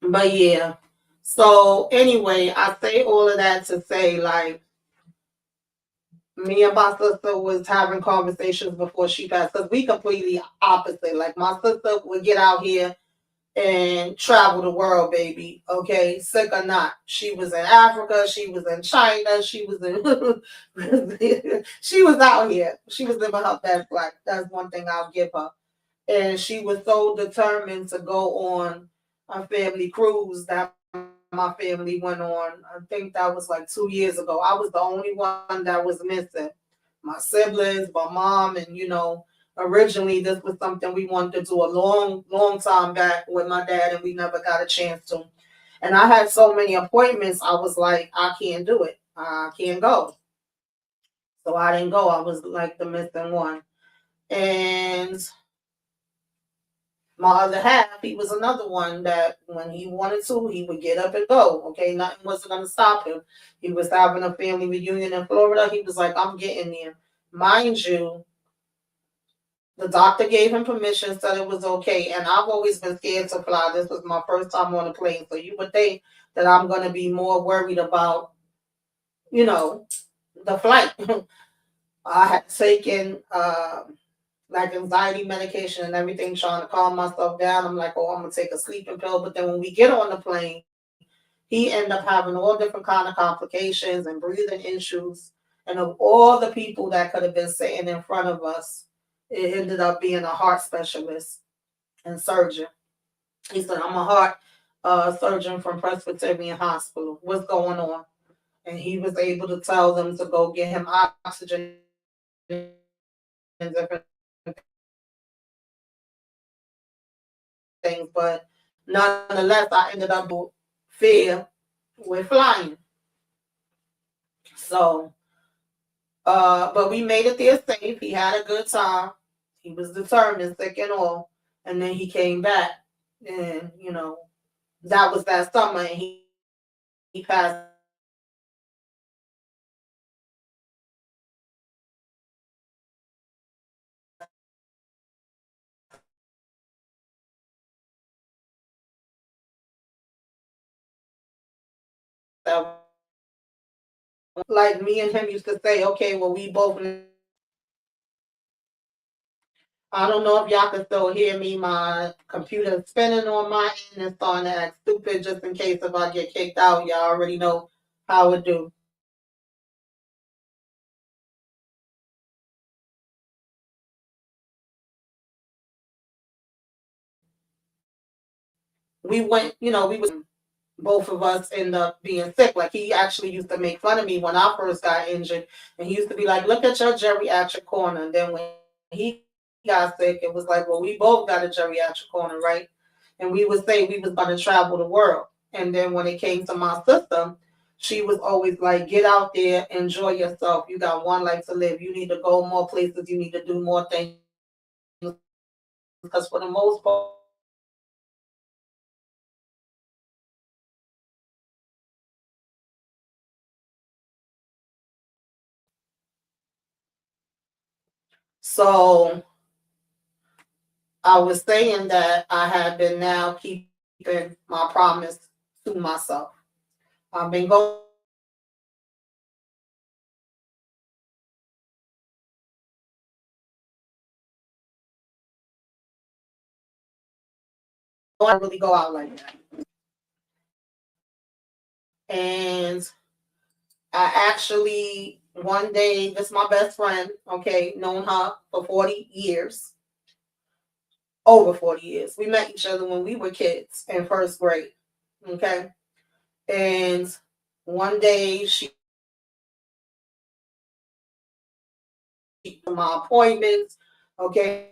but yeah. So anyway, I say all of that to say, like, me and my sister was having conversations before she passed because we completely opposite. Like my sister would get out here and travel the world, baby. Okay, sick or not. She was in Africa. She was in China. She was in. She was out here. She was living her best life. That's one thing I'll give her. And she was so determined to go on a family cruise that my family went on. I think that was like 2 years ago. I was the only one that was missing. My siblings, my mom, and originally this was something we wanted to do a long, long time back with my dad, and we never got a chance to. And I had so many appointments, I was like, I can't do it. I can't go. So I didn't go. I was like the missing one. And My other half, he was another one that when he wanted to, he would get up and go. Okay, nothing wasn't going to stop him. He was having a family reunion in Florida. He was like, I'm getting there. Mind you, the doctor gave him permission, said it was okay. And I've always been scared to fly. This was my first time on a plane. So you would think that I'm going to be more worried about, you know, the flight. I had taken like anxiety medication and everything, trying to calm myself down. I'm like, oh, I'm going to take a sleeping pill. But then when we get on the plane, he ended up having all different kind of complications and breathing issues. And of all the people that could have been sitting in front of us, it ended up being a heart specialist and surgeon. He said, I'm a heart surgeon from Presbyterian Hospital. What's going on? And he was able to tell them to go get him oxygen and different things. But nonetheless, I ended up with fear with flying. So, but we made it there safe. He had a good time. He was determined, sick and all. And then he came back. And, that was that summer. And he passed. Like me and him used to say, okay, well, we both. I don't know if y'all can still hear me. My computer's spinning on my end and starting to act stupid just in case if I get kicked out. Y'all already know how it do. We went, we was both of us end up being sick. Like he actually used to make fun of me when I first got injured, and he used to be like, "Look at your geriatric corner." And then when he got sick, it was like, "Well, we both got a geriatric corner, right?" And we would say we was going to travel the world. And then when it came to my sister, she was always like, "Get out there, enjoy yourself. You got one life to live. You need to go more places. You need to do more things." Because for the most part, so I was saying that I have been now keeping my promise to myself. I've been going to really go out like that. And I actually one day, this is my best friend, okay, known her for 40 years, over 40 years. We met each other when we were kids in first grade, okay? And one day she my appointments, okay,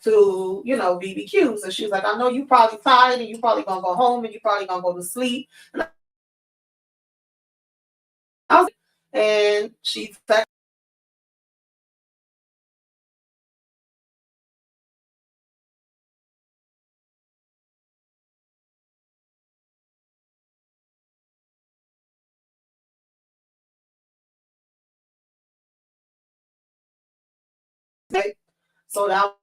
to, BBQs. And she's like, I know you probably tired and you probably gonna go home and you probably gonna go to sleep. And I was, and she texted, so that was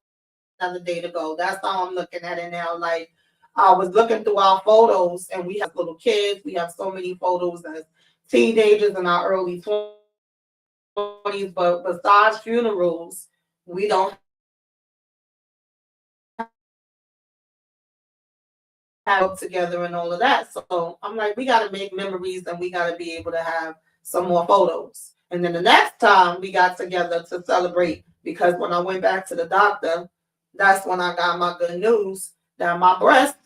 another day to go. That's how I'm looking at it now. Like I was looking through our photos and we have little kids. We have so many photos as teenagers in our early 20s, but besides funerals, we don't have up together and all of that. So I'm like, we got to make memories and we got to be able to have some more photos. And then the next time we got together to celebrate, because when I went back to the doctor, that's when I got my good news that my breast,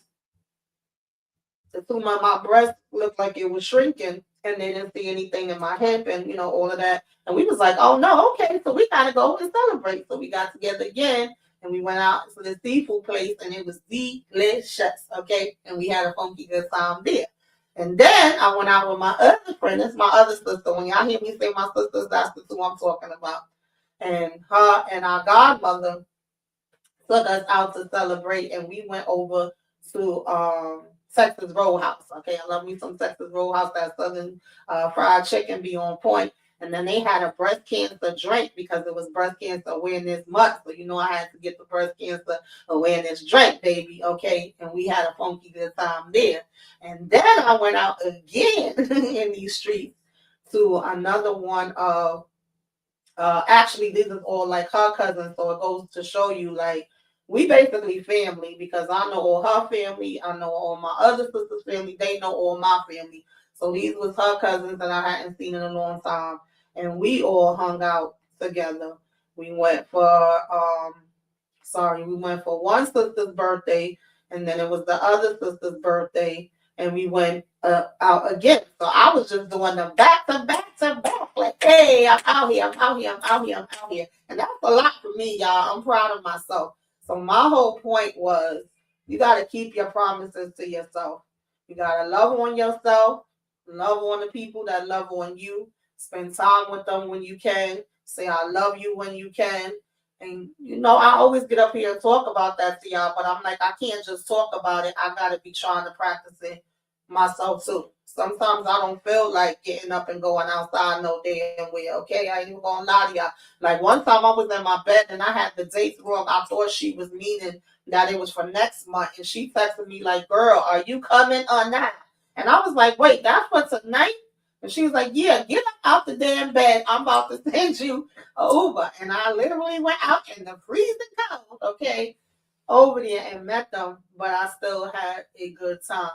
the tumor in my breast looked like it was shrinking and they didn't see anything in my hip and all of that. And we was like, oh no, okay, so we gotta go and celebrate. So we got together again and we went out to the seafood place and it was delicious, okay? And we had a funky good time there. And then I went out with my other friend, that's my other sister. When y'all hear me say my sisters, that's the two I'm talking about. and her and our godmother took us out to celebrate, and we went over to Texas Roadhouse. Okay, I love me some Texas Roadhouse. That southern fried chicken be on point. And then they had a breast cancer drink because it was breast cancer awareness month. So you know I had to get the breast cancer awareness drink, baby. Okay, and we had a funky good time there. And then I went out again in these streets to another one of actually this is all like her cousins, so it goes to show you like we basically family because I know all her family, I know all my other sisters' family, they know all my family. So these was her cousins that I hadn't seen in a long time, and we all hung out together. We went for we went for one sister's birthday, and then it was the other sister's birthday, and we went out again. So I was just doing them back to back to back, like, hey, I'm out here, I'm out here, I'm out here, I'm out here. And that's a lot for me, y'all. I'm proud of myself. So my whole point was you got to keep your promises to yourself. You got to love on yourself, love on the people that love on you, spend time with them when you can, say I love you when you can. And you know, I always get up here and talk about that to y'all, but I'm like, I can't just talk about it. I gotta be trying to practice it myself too. Sometimes I don't feel like getting up and going outside no damn way. Okay, I ain't even gonna lie to y'all. Like one time I was in my bed and I had the dates wrong. I thought she was meaning that it was for next month, and she texted me like, "Girl, are you coming or not?" And I was like, "Wait, that's for tonight?" And she was like, "Yeah, get up out the damn bed. I'm about to send you a Uber." And I literally went out in the freezing cold, okay, over there and met them, but I still had a good time,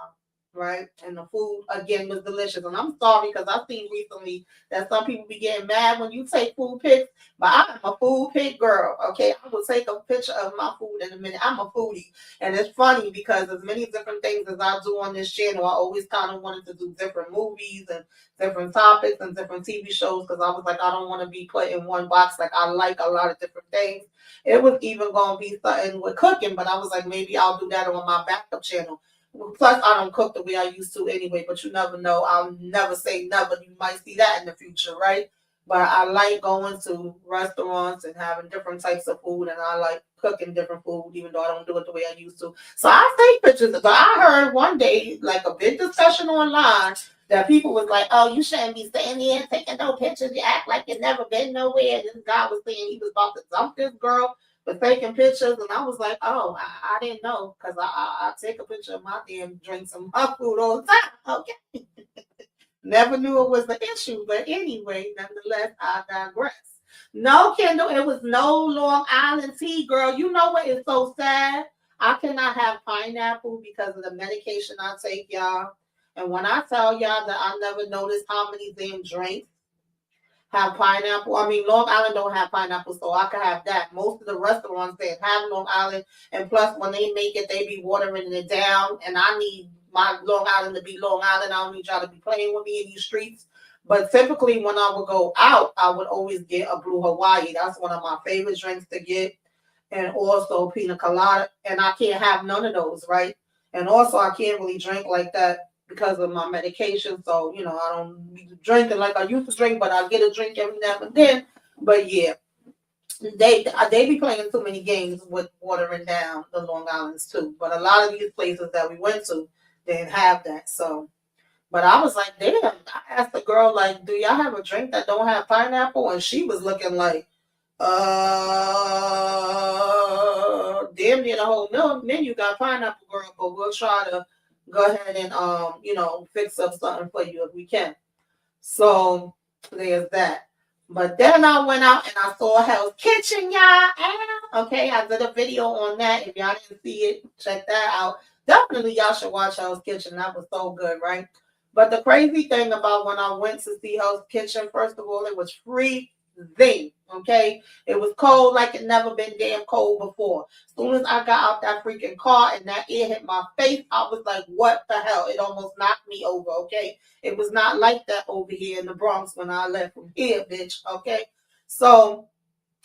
right? And the food again was delicious. And I'm sorry because I've seen recently that some people be getting mad when you take food pics, but I'm a food pic girl, okay? I will take a picture of my food in a minute. I'm a foodie. And it's funny because as many different things as I do on this channel, I always kind of wanted to do different movies and different topics and different TV shows because I was like, I don't want to be put in one box. Like I like a lot of different things. It was even going to be something with cooking, but I was like, maybe I'll do that on my backup channel. Plus, I don't cook the way I used to anyway, but you never know. I'll never say never. You might see that in the future, right? But I like going to restaurants and having different types of food, and I like cooking different food, even though I don't do it the way I used to. So I take pictures. But I heard one day, like a big discussion online, that people was like, "Oh, you shouldn't be staying here and taking no pictures. You act like you've never been nowhere." And this guy was saying he was about to dump this girl for taking pictures, and I was like, "Oh, I didn't know because I take a picture of my damn drinks and my food all the time." Okay, never knew it was an issue, but anyway, nonetheless, I digress. No, Kendall, it was no Long Island tea, girl. You know what is so sad? I cannot have pineapple because of the medication I take, y'all. And when I tell y'all that I never noticed how many damn drinks have pineapple. I mean, Long Island don't have pineapple, so I could have that. Most of the restaurants that have Long Island, and plus when they make it, they be watering it down. And I need my Long Island to be Long Island. I don't need y'all to be playing with me in these streets. But typically, when I would go out, I would always get a Blue Hawaii. That's one of my favorite drinks to get, and also pina colada. And I can't have none of those, right? And also, I can't really drink like that because of my medication. So, you know, I don't be drinking like I used to drink, but I get a drink every now and then. But yeah, they be playing too many games with watering down the Long Islands too. But a lot of these places that we went to didn't have that. So, but I was like, damn. I asked the girl like, "Do y'all have a drink that don't have pineapple?" And she was looking like, damn near the whole menu got pineapple, girl. But we'll try to go ahead and fix up something for you if we can. So there's that. But then I went out and I saw Hell's Kitchen, y'all. Okay, I did a video on that. If y'all didn't see it, check that out. Definitely y'all should watch Hell's Kitchen. That was so good, right? But the crazy thing about when I went to see Hell's Kitchen, first of all, it was free thing. Okay, it was cold like it never been damn cold before. As soon as I got out that freaking car and that air hit my face, I was like, "What the hell?" It almost knocked me over. Okay, it was not like that over here in the Bronx when I left from here, bitch. Okay, so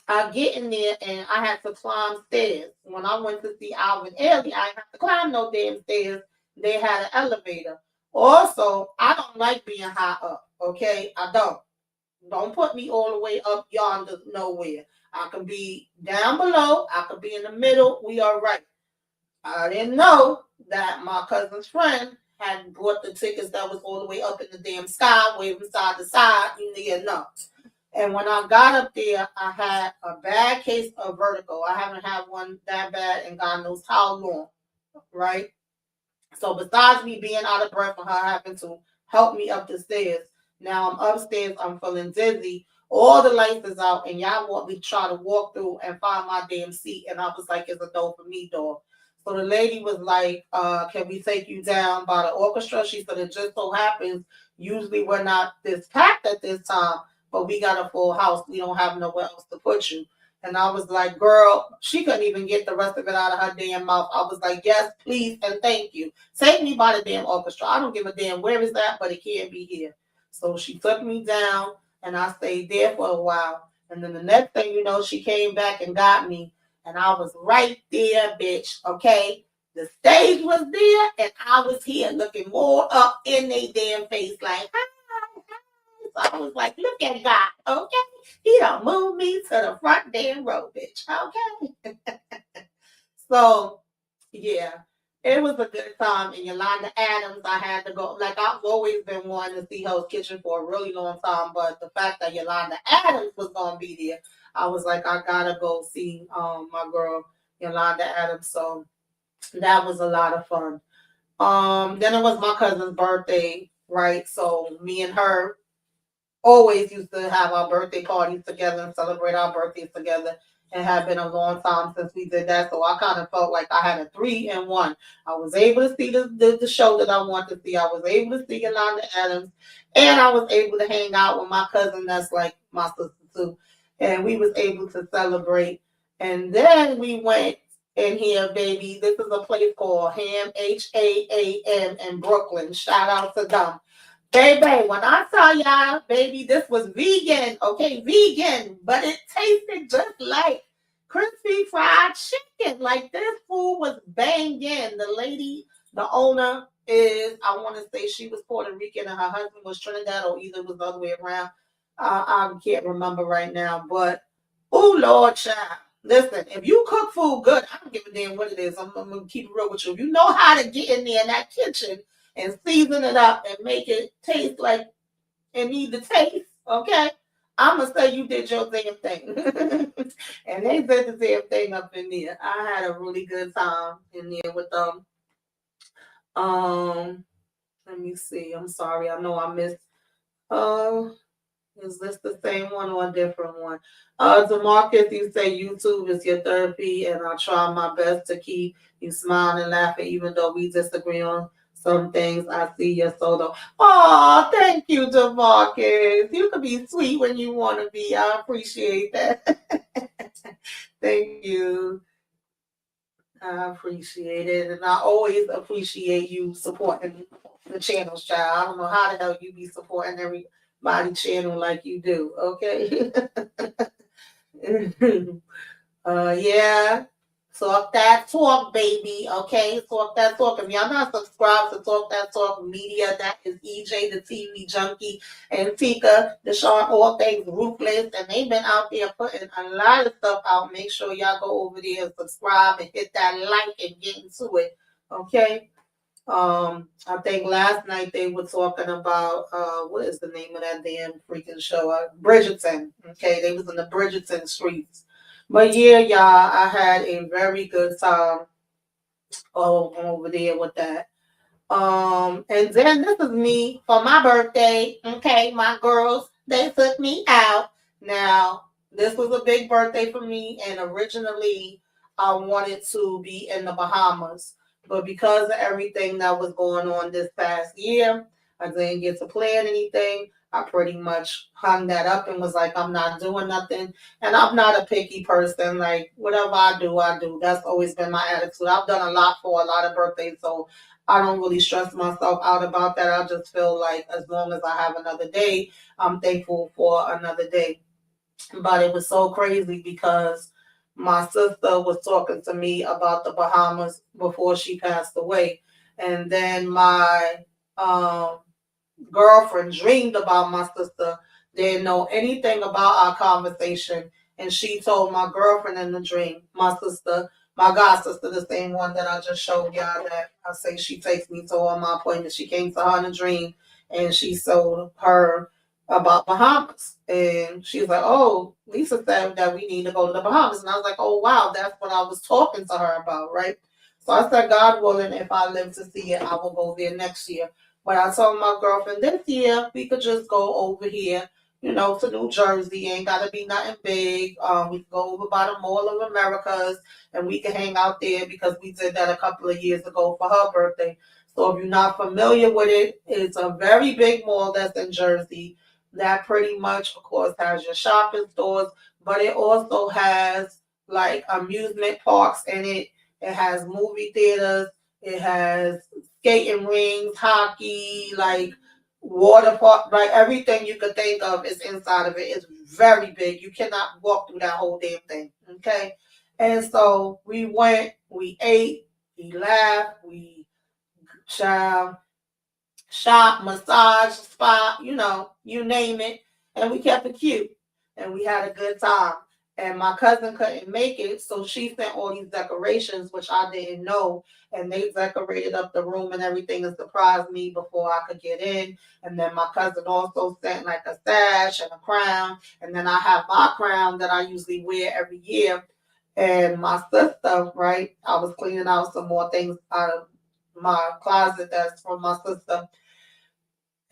I get in there and I had to climb stairs. When I went to see Alvin Ailey, I didn't have to climb no damn stairs. They had an elevator. Also, I don't like being high up. Okay, I don't. Don't put me all the way up yonder nowhere. I can be down below. I could be in the middle. We are right. I didn't know that my cousin's friend had bought the tickets that was all the way up in the damn sky, waving side to side. You didn't know. And when I got up there, I had a bad case of vertigo. I haven't had one that bad in God knows how long, right? So besides me being out of breath and her having to help me up the stairs, now I'm upstairs, I'm feeling dizzy. All the lights is out, and y'all want me to try to walk through and find my damn seat. And I was like, it's a no for me, dog. So the lady was like, can we take you down by the orchestra? She said, it just so happens, usually we're not this packed at this time, but we got a full house. We don't have nowhere else to put you. And I was like, girl, she couldn't even get the rest of it out of her damn mouth. I was like, yes, please, and thank you. Take me by the damn orchestra. I don't give a damn where is that, but it can't be here. So she took me down, and I stayed there for a while. And then the next thing you know, she came back and got me, and I was right there, bitch. Okay, the stage was there, and I was here looking more up in their damn face, like, hi. So I was like, look at God, okay? He done moved me to the front damn row, bitch. Okay. So yeah, it was a good time. And Yolanda Adams, I had to go. Like I've always been wanting to see Hell's Kitchen for a really long time, but the fact that Yolanda Adams was gonna be there, I was like, I gotta go see my girl Yolanda Adams. So that was a lot of fun. Then it was my cousin's birthday, right? So me and her always used to have our birthday parties together and celebrate our birthdays together. It had been a long time since we did that, so I kind of felt like I had a 3-in-1. I was able to see the show that I wanted to see. I was able to see Yolanda Adams, and I was able to hang out with my cousin that's like my sister too. And we was able to celebrate. And then we went in here, baby. This is a place called Ham, HAAM in Brooklyn. Shout out to them. Baby, when I tell y'all, baby, this was vegan, okay, vegan, but it tasted just like crispy fried chicken. Like this food was banging. The lady, the owner is, I want to say she was Puerto Rican and her husband was Trinidad, or either it was the other way around. I can't remember right now, but oh Lord, child. Listen, if you cook food good, I don't give a damn what it is. I'm gonna keep it real with you. If you know how to get in there in that kitchen and season it up and make it taste like it need to taste, okay? I'm gonna say you did your damn thing. And they did the damn thing up in there. I had a really good time in there with them. Um, let me see. I'm sorry. I know I missed. Uh, is this the same one or a different one? Demarcus, you say YouTube is your therapy, and I try my best to keep you smiling and laughing, even though we disagree on some things. I see your soul. Oh, thank you, Demarcus. You can be sweet when you want to be. I appreciate that. Thank you. I appreciate it. And I always appreciate you supporting the channels, child. I don't know how the hell you be supporting everybody channel like you do, okay? Yeah. Talk that talk, baby. Okay, talk that talk. If y'all not subscribed to Talk That Talk Media, that is EJ, the TV junkie, and Tika, the Sean, all things ruthless, and they've been out there putting a lot of stuff out. Make sure y'all go over there and subscribe and hit that like and get into it. Okay. I think last night they were talking about what is the name of that damn freaking show? Bridgerton. Okay, they was in the Bridgerton streets. But yeah, y'all, I had a very good time over there with that. And then this is me for my birthday. Okay, my girls, they took me out. Now, this was a big birthday for me, and originally I wanted to be in the Bahamas. But because of everything that was going on this past year, I didn't get to plan anything. I pretty much hung that up and was like, I'm not doing nothing. And I'm not a picky person. Like, whatever I do, I do. That's always been my attitude. I've done a lot for a lot of birthdays, so I don't really stress myself out about that. I just feel like as long as I have another day, I'm thankful for another day. But it was so crazy because my sister was talking to me about the Bahamas before she passed away. And then my um, girlfriend dreamed about my sister didn't know anything about our conversation. And she told my girlfriend in the dream, my sister, my god sister, the same one that I just showed y'all that I say she takes me to all my appointments. She came to her in a dream and she told her about Bahamas. And she was like, oh, Lisa said that we need to go to the Bahamas. And I was like, oh, wow, that's what I was talking to her about, right? So I said, God willing, if I live to see it, I will go there next year. But I told my girlfriend this year we could just go over here, to New Jersey. Ain't gotta be nothing big. We can go over by the Mall of Americas and we can hang out there because we did that a couple of years ago for her birthday. So if you're not familiar with it, it's a very big mall that's in Jersey that pretty much, of course, has your shopping stores, but it also has like amusement parks in it. It has movie theaters. It has skating rings, hockey, like water park, like everything you could think of is inside of it. It's very big. You cannot walk through that whole damn thing. Okay. And so we went, we ate, we laughed, we child shop, massage, spa, you name it. And we kept it cute. And we had a good time. And my cousin couldn't make it, so she sent all these decorations, which I didn't know. And they decorated up the room and everything and surprised me before I could get in. And then my cousin also sent like a sash and a crown. And then I have my crown that I usually wear every year. And my sister, right? I was cleaning out some more things out of my closet that's from my sister.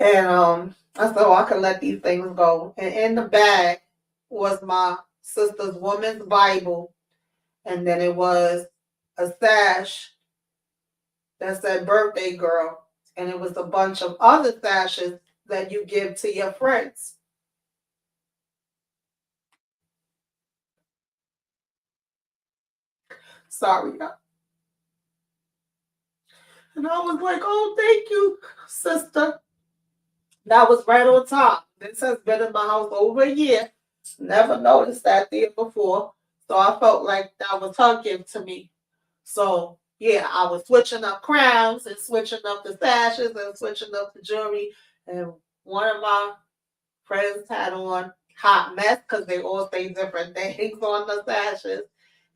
And I said, oh, I can let these things go. And in the bag was my sister's woman's Bible. And then it was a sash that said birthday girl. And it was a bunch of other sashes that you give to your friends. Sorry. And I was like, oh, thank you, sister. That was right on top. This has been in my house over a year. Never noticed that there before. So I felt like that was her gift to me. So yeah, I was switching up crowns and switching up the sashes and switching up the jewelry. And one of my friends had on hot mess because they all say different things on the sashes.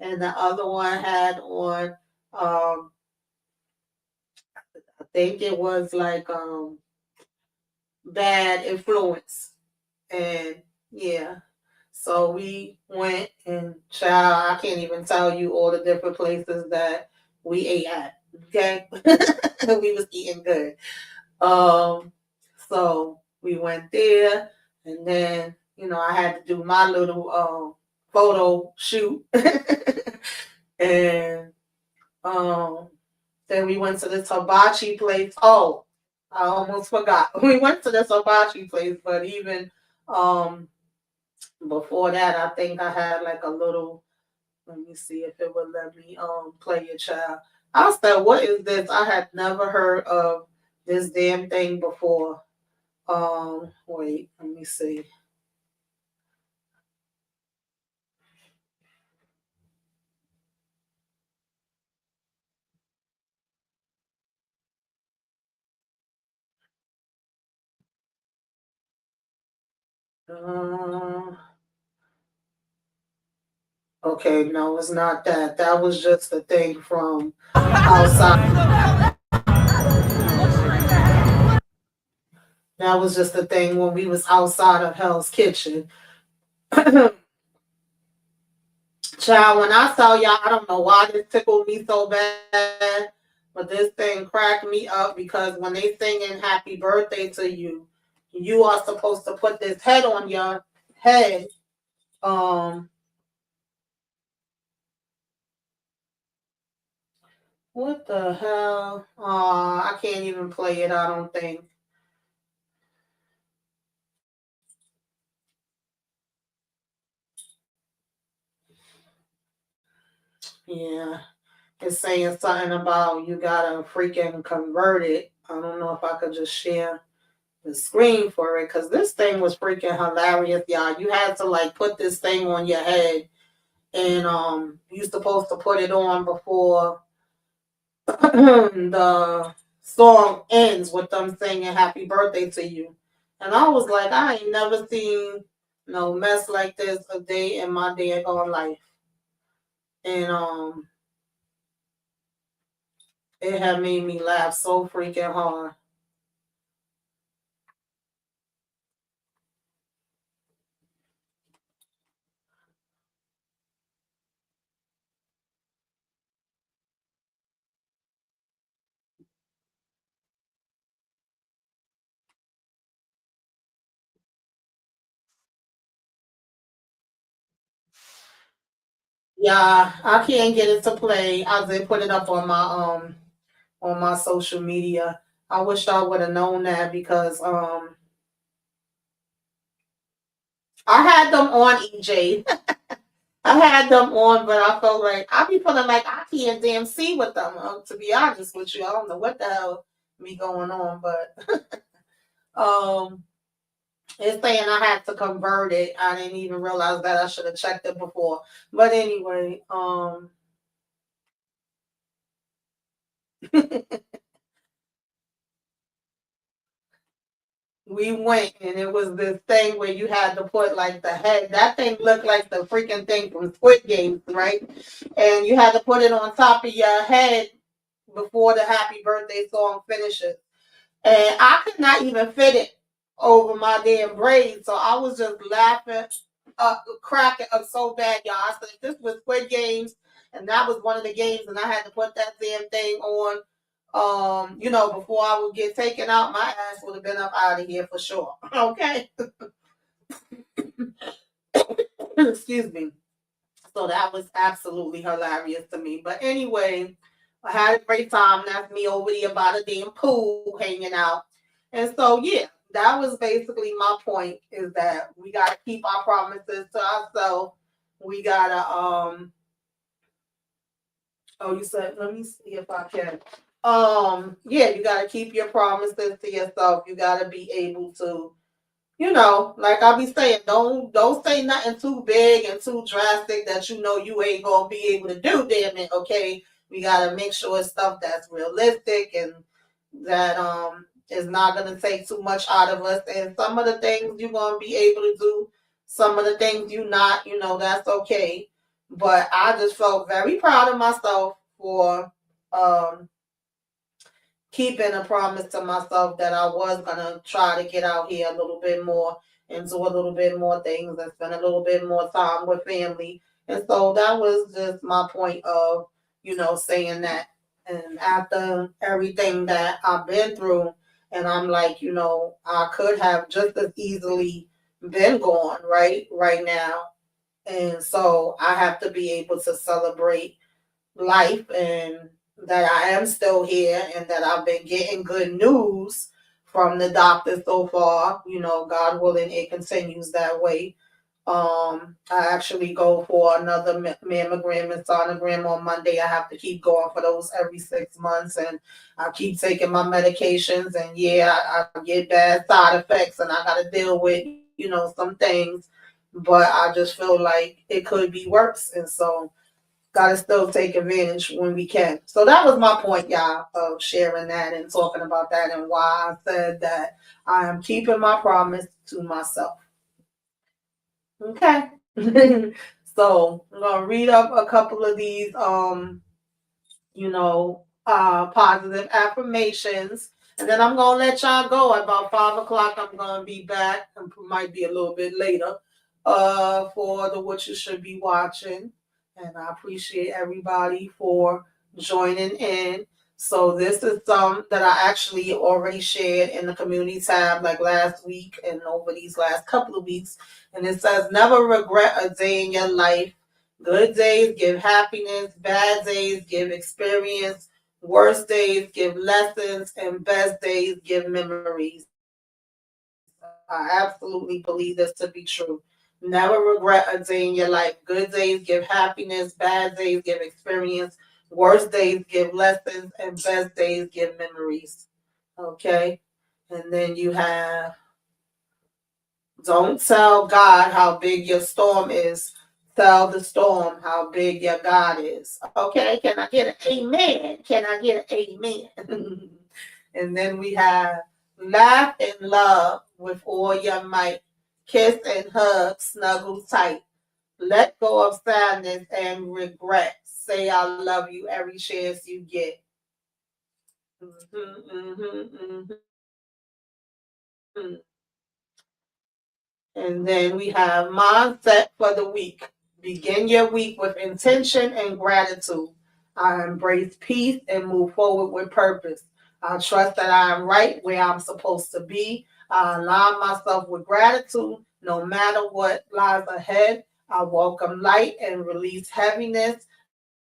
And the other one had on I think it was like bad influence. And yeah. So we went and child, I can't even tell you all the different places that we ate at. Okay. We was eating good. Um, so we went there and then, I had to do my little photo shoot. And um then we went to this hibachi place. Oh, I almost forgot. We went to this hibachi place, but even um before that, I think I had like a little. Let me see if it would let me play your child. I said, "What is this? I had never heard of this damn thing before." Wait, let me see. Uh, okay, no, it's not that. That was just a thing from outside. That was just a thing when we was outside of Hell's Kitchen. Child, when I saw y'all, I don't know why this tickled me so bad, but this thing cracked me up because when they singing happy birthday to you, you are supposed to put this head on your head. Um, what the hell? I can't even play it, I don't think. Yeah. It's saying something about you gotta freaking convert it. I don't know if I could just share the screen for it because this thing was freaking hilarious, y'all. You had to like put this thing on your head and you're supposed to put it on before the song ends with them singing happy birthday to you. And I was like, I ain't never seen no mess like this a day in my daggone life. And it had made me laugh so freaking hard. Yeah, I can't get it to play. I did put it up on my social media. I wish I would have known that because I had them on EJ. I had them on, but I felt like I be feeling like I can't damn see with them. To be honest with you, I don't know what the hell be going on, but um, it's saying I had to convert it. I didn't even realize that I should have checked it before. But anyway, we went and it was this thing where you had to put like the head. That thing looked like the freaking thing from Squid Games, right? And you had to put it on top of your head before the happy birthday song finishes. And I could not even fit it over my damn braids. So I was just laughing, cracking up so bad, y'all. I said, if this was Squid Games, and that was one of the games, and I had to put that damn thing on, before I would get taken out, my ass would have been up out of here for sure. Okay. Excuse me. So that was absolutely hilarious to me. But anyway, I had a great time. That's me over there by the damn pool hanging out. And so yeah, that was basically my point is that we gotta keep our promises to ourselves. We gotta oh you said let me see if I can. Yeah, you gotta keep your promises to yourself. You gotta be able to like I be saying, don't say nothing too big and too drastic that you ain't gonna be able to do. Damn it, okay. We gotta make sure it's stuff that's realistic and that is not gonna take too much out of us. And some of the things you're gonna be able to do, some of the things you not. That's okay. But I just felt very proud of myself for um keeping a promise to myself that I was gonna try to get out here a little bit more and do a little bit more things and spend a little bit more time with family. And so that was just my point of, saying that. And after everything that I've been through, and I'm like, I could have just as easily been gone right now. And so I have to be able to celebrate life and that I am still here and that I've been getting good news from the doctor so far. God willing, it continues that way. I actually go for another mammogram and sonogram on Monday. I have to keep going for those every 6 months, and I keep taking my medications. And yeah, I get bad side effects, and I got to deal with some things. But I just feel like it could be worse, and so gotta still take advantage when we can. So that was my point, y'all, of sharing that and talking about that and why I said that I am keeping my promise to myself. Okay. So I'm gonna read up a couple of these positive affirmations. And then I'm gonna let y'all go. At about 5 o'clock, I'm gonna be back. It might be a little bit later, for the what you should be watching. And I appreciate everybody for joining in. So this is some that I actually already shared in the community tab like last week and over these last couple of weeks. And it says, never regret a day in your life. Good days give happiness, bad days give experience, worst days give lessons, and best days give memories. I absolutely believe this to be true. Never regret a day in your life. Good days give happiness, bad days give experience, worst days give lessons, and best days give memories. Okay? And then you have, don't tell God how big your storm is. Tell the storm how big your God is. Okay, can I get an amen? Can I get an amen? And then we have laugh and love with all your might. Kiss and hug, snuggle tight. Let go of sadness and regret. Say I love you every chance you get. Mhm. And then we have mindset for the week. Begin your week with intention and gratitude. I embrace peace and move forward with purpose. I trust that I am right where I'm supposed to be. I align myself with gratitude no matter what lies ahead. I welcome light and release heaviness.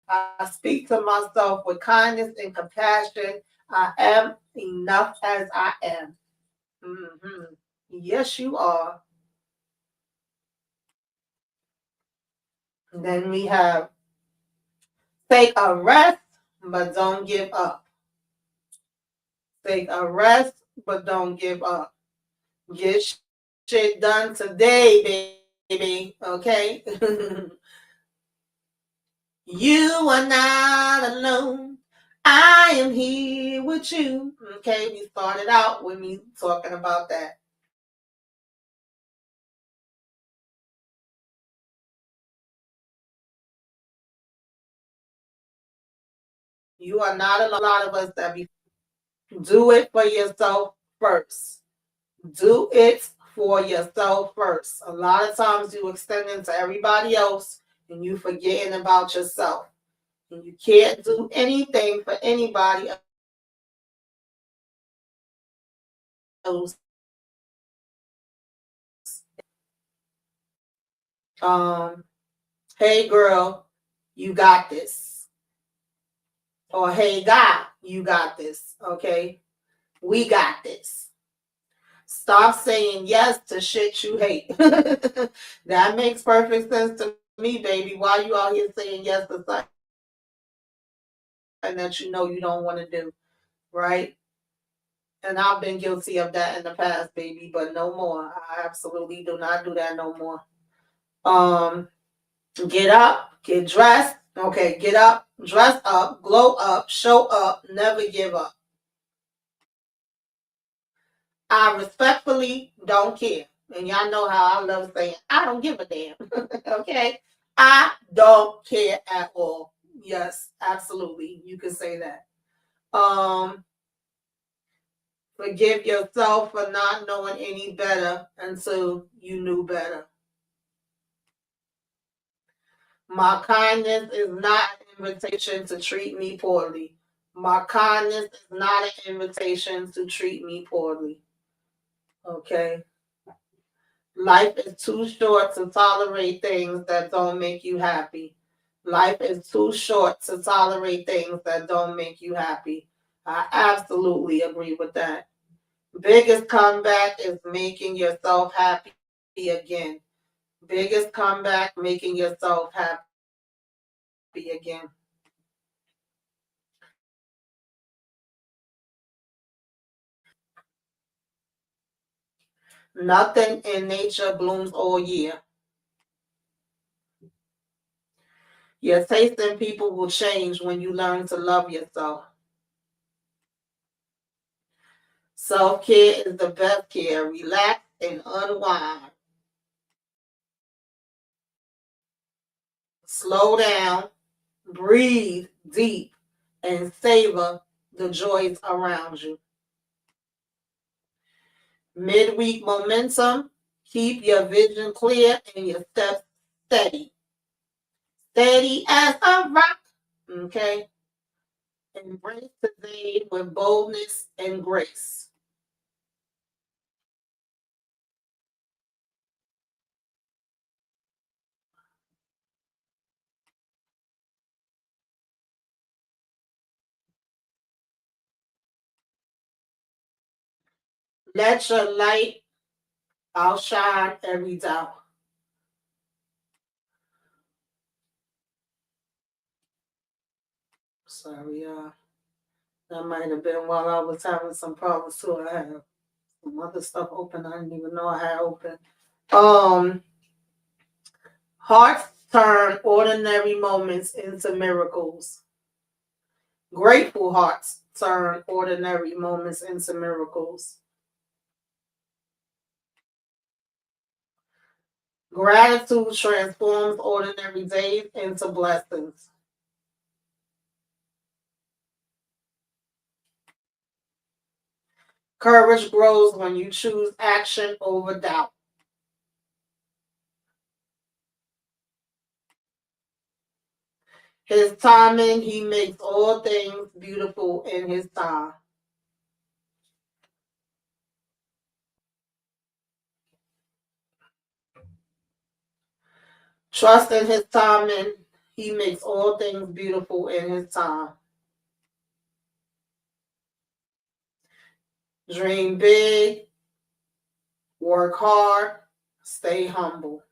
I speak to myself with kindness and compassion. I am enough as I am. Mhm. Yes, you are. And then we have take a rest, but don't give up. Take a rest, but don't give up. Get shit done today, baby. Okay? You are not alone. I am here with you. Okay, we started out with me talking about that. You are not alone. A lot of us that be do it for yourself first. Do it for yourself first. A lot of times you extend it to everybody else and you forgetting about yourself. And you can't do anything for anybody else. Um, hey girl, you got this. Or hey guy, you got this. Okay? We got this. Stop saying yes to shit you hate. That makes perfect sense to me, baby. Why you out here saying yes to something that you know you don't want to do, right? And I've been guilty of that in the past, baby, but no more. I absolutely do not do that no more. Um, get up, get dressed. Okay, get up, dress up, glow up, show up, never give up. I respectfully don't care. And y'all know how I love saying, I don't give a damn. Okay? I don't care at all. Yes, absolutely. You can say that. Um, Forgive yourself for not knowing any better until you knew better. My kindness is not an invitation to treat me poorly. My kindness is not an invitation to treat me poorly. Okay? Life is too short to tolerate things that don't make you happy. Life is too short to tolerate things that don't make you happy. I absolutely agree with that. Biggest comeback is making yourself happy again. Biggest comeback, making yourself happy again. Nothing in nature blooms all year. Your taste in people will change when you learn to love yourself. Self care is the best care. Relax and unwind. Slow down, breathe deep, and savor the joys around you. Midweek momentum. Keep your vision clear and your steps steady. Steady as a rock. Okay? Embrace today with boldness and grace. Let your light outshine every doubt. Sorry, that might have been while I was having some problems too. I had some other stuff open. I didn't even know I had open. Um, Hearts turn ordinary moments into miracles. Grateful hearts turn ordinary moments into miracles. Gratitude transforms ordinary days into blessings. Courage grows when you choose action over doubt. His timing, he makes all things beautiful in his time. Trust in his timing, he makes all things beautiful in his time. Dream big, work hard, stay humble.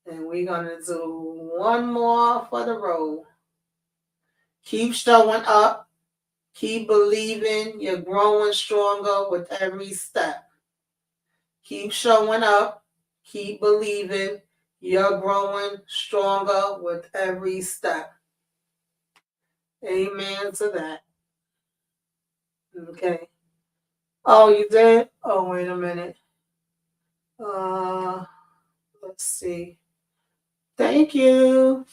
And we're going to do one more for the road. Keep showing up. Keep believing you're growing stronger with every step. Keep showing up. Keep believing you're growing stronger with every step. Amen to that. Okay. Oh, you did? Oh, wait a minute. Uh, let's see. Thank you.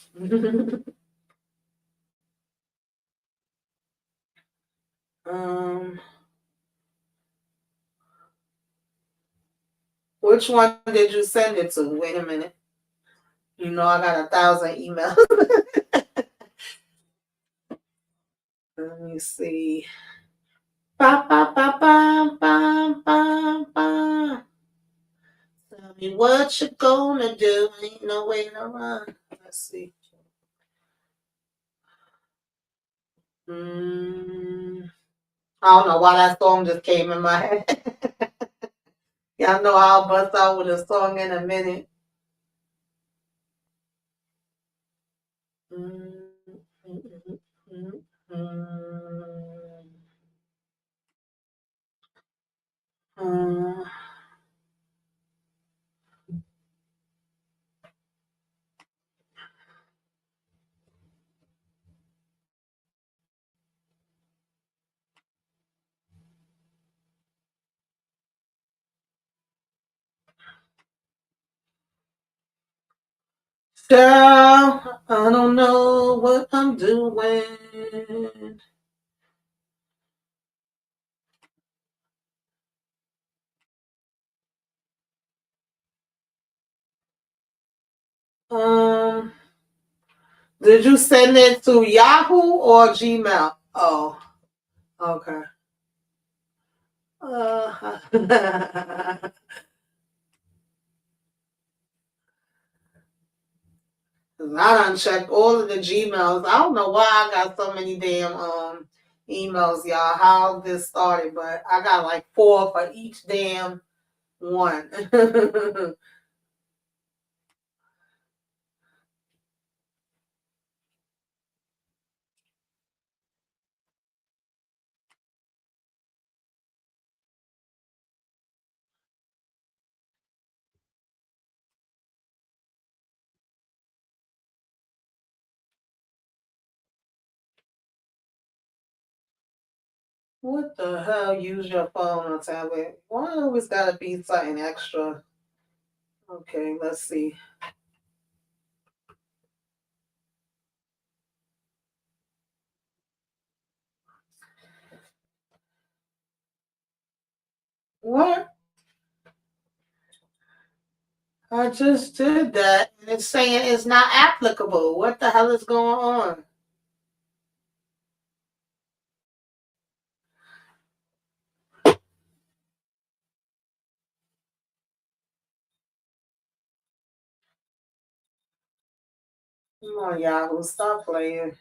um, which one did you send it to? Wait a minute. You know I got 1,000 emails. Let me see. Ba, ba, ba, ba, ba, ba, ba. Tell me what you gonna do. Ain't no way to run. Let's see. I don't know why that song just came in my head. Y'all know I'll bust out with a song in a minute. Mm, mm, mm, mm, mm. Girl, I don't know what I'm doing. Um, did you send it to Yahoo or Gmail? Oh, okay. I done checked all of the Gmails. I don't know why I got so many damn emails, y'all. How this started, but I got like 4 for each damn one. What the hell? Use your phone or tablet? Why always gotta be something extra? Okay, let's see. What? I just did that and it's saying it's not applicable. What the hell is going on? Come on, Yahoo, stop playing.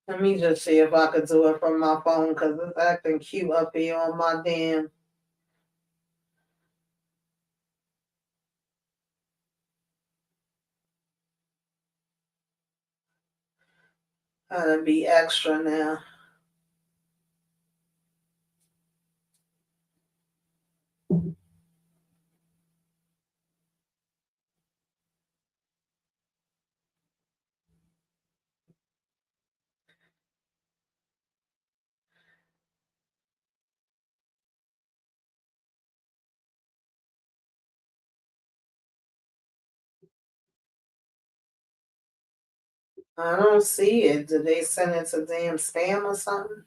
Let me just see if I could do it from my phone because it's acting cute up here on my damn. Gotta be extra now. I don't see it. Did they send it to damn spam or something?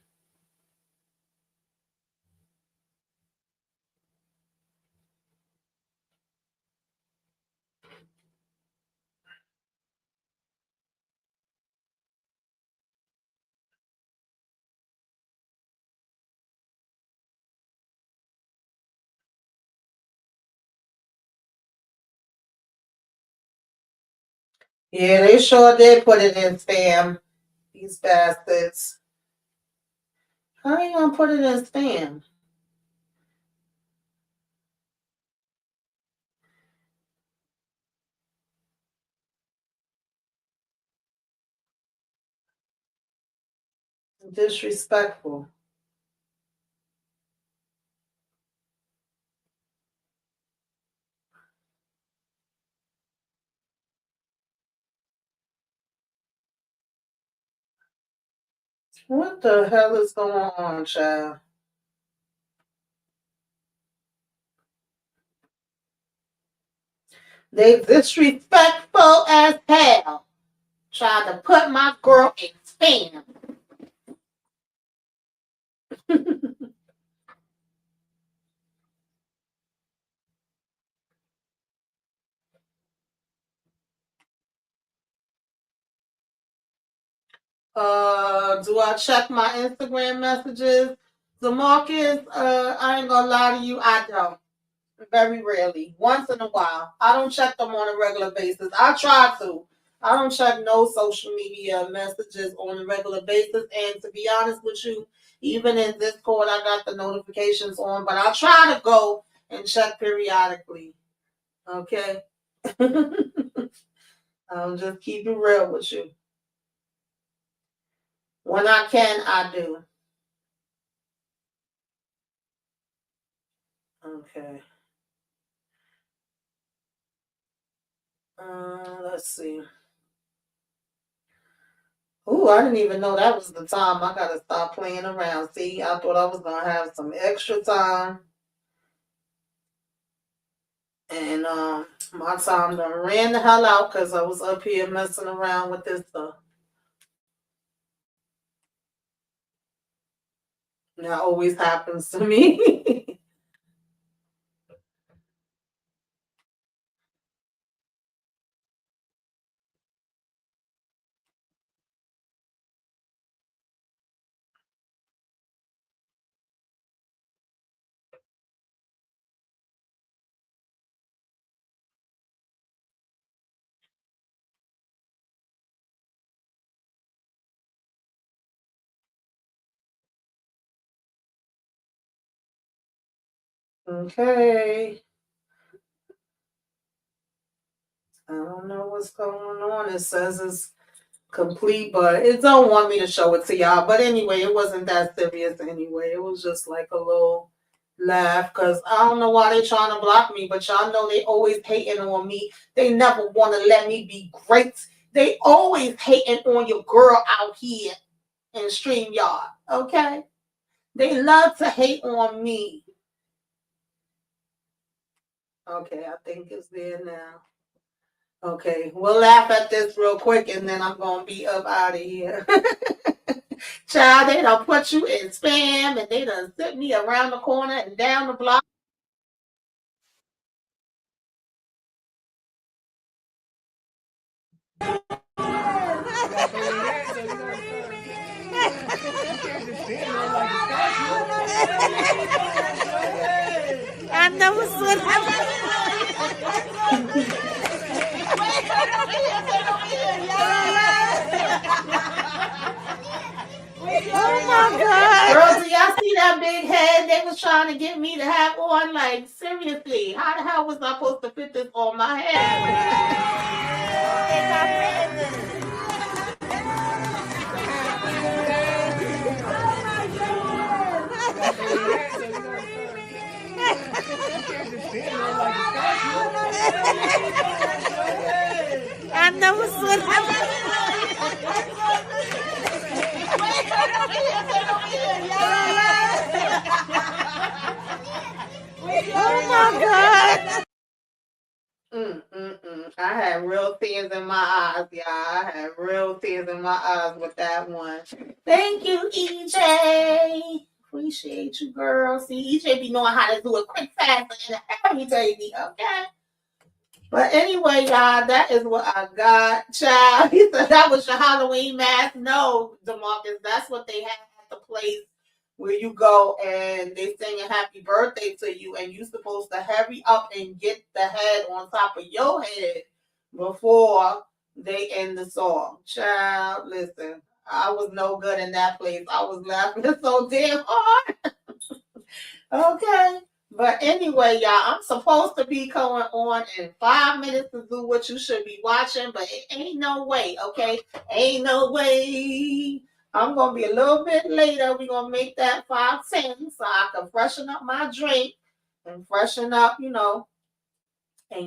Yeah, they sure did put it in spam. These bastards. How you gonna put it in spam? Disrespectful. What the hell is going on, child? They disrespectful as hell. Tried to put my girl in spam. Do I check my Instagram messages? Demarcus, I ain't gonna lie to you, I don't. Very rarely. Once in a while. I don't check them on a regular basis. I try to. I don't check no social media messages on a regular basis. And to be honest with you, even in Discord, I got the notifications on, but I try to go and check periodically. Okay? I'll just keep it real with you. When I can, I do. Okay. Let's see. Ooh, I didn't even know that was the time. I gotta stop playing around. See, I thought I was gonna have some extra time, and my time done ran the hell out because I was up here messing around with this stuff. That always happens to me. Okay, I don't know what's going on. It says it's complete, but it don't want me to show it to y'all. But anyway, it wasn't that serious anyway. It was just like a little laugh because I don't know why they trying to block me, but y'all know they always hating on me. They never want to let me be great. They always hating on your girl out here in StreamYard. Okay? They love to hate on me. Okay, I think it's there now. Okay, we'll laugh at this real quick and then I'm gonna be up out of here. Child, they done put you in spam and they done sent me around the corner and down the block. I never said Oh my God. Girl, do y'all see that big head they was trying to get me to have on? Like, seriously, how the hell was I supposed to fit this on my head? I never said Oh my God. I had real tears in my eyes, y'all. I had real tears in my eyes with that one. Thank you, EJ. Appreciate you, girl. See, EJ be knowing how to do it quick, fast, and every baby, okay? But anyway, y'all, that is what I got. Child, he said that was your Halloween mask. No, DeMarcus, that's what they have at the place where you go and they sing a happy birthday to you, and you're supposed to hurry up and get the head on top of your head before they end the song. Child, listen, I was no good in that place. I was laughing so damn hard. Okay. But anyway, y'all, I'm supposed to be going on in 5 minutes to do what you should be watching, but it ain't no way, okay? Ain't no way. I'm going to be a little bit later. We're going to make that 5:10 so I can freshen up my drink and freshen up, and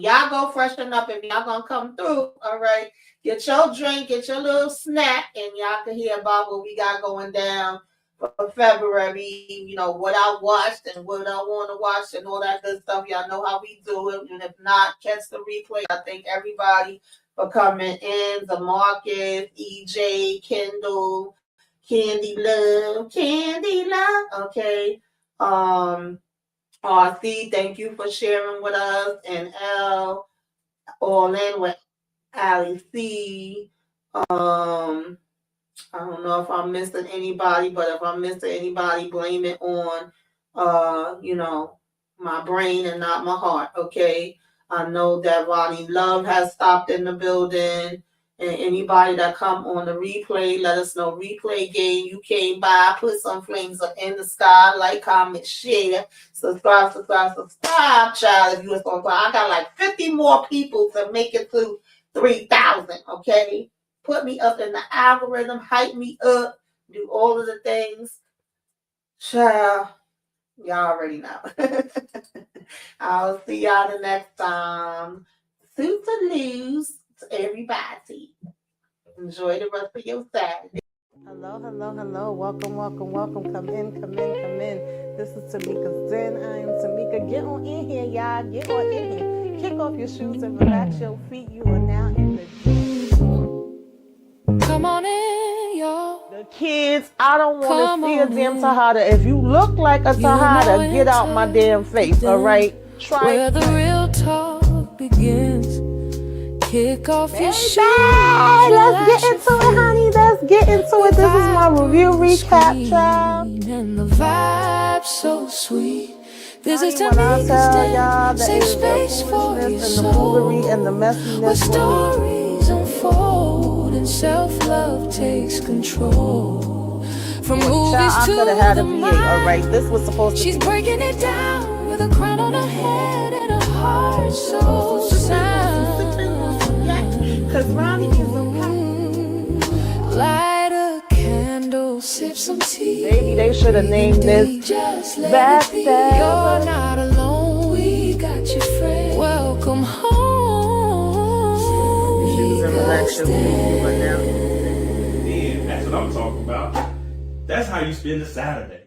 y'all go freshen up if y'all going to come through, all right? Get your drink, get your little snack, and y'all can hear about what we got going down for February, what I watched and what I want to watch and all that good stuff. Y'all know how we do it. And if not, catch the replay. I thank everybody for coming in. The Marcus, EJ, Kendall, Candy Love. Okay. RC, thank you for sharing with us. And L, all in with Ali C. I don't know if I'm missing anybody, but if I'm missing anybody, blame it on, my brain and not my heart, okay? I know that Ronnie Love has stopped in the building, and anybody that come on the replay, let us know. Replay game, you came by, put some flames up in the sky, like, comment, share, subscribe, child, if you was on I got like 50 more people to make it to 3,000, okay? Put me up in the algorithm, hype me up, do all of the things. Child, y'all already know. I'll see y'all the next time. Toodaloo to everybody. Enjoy the rest of your Saturday. Hello. Welcome. Come in. This is Tamika's Den. I am Tamika. Get on in here, y'all. Get on in here. Kick off your shoes and relax your feet. You are now in the gym. Come on in, y'all. The kids, I don't want to see a damn Tahada. If you look like a Tahada, get out my damn face, all right? Try where the real talk begins. Kick off your shoes. Let's get into it, honey. Let's get into it. This is my review recap, child. And the vibe so sweet. This is when I tell y'all safe that space for your and the soul. foolery and the messiness Where stories unfold and self-love takes control. From movies I to could have had a the VA, mind. all right? This was supposed to She's be. breaking it down with a crown on her head and a heart so sound. Because Ronnie is Light a candle, sip some tea. Maybe they should have named this Backstab. You're not alone, we got your friend. Welcome home. Yeah, that's what I'm talking about. That's how you spend a Saturday.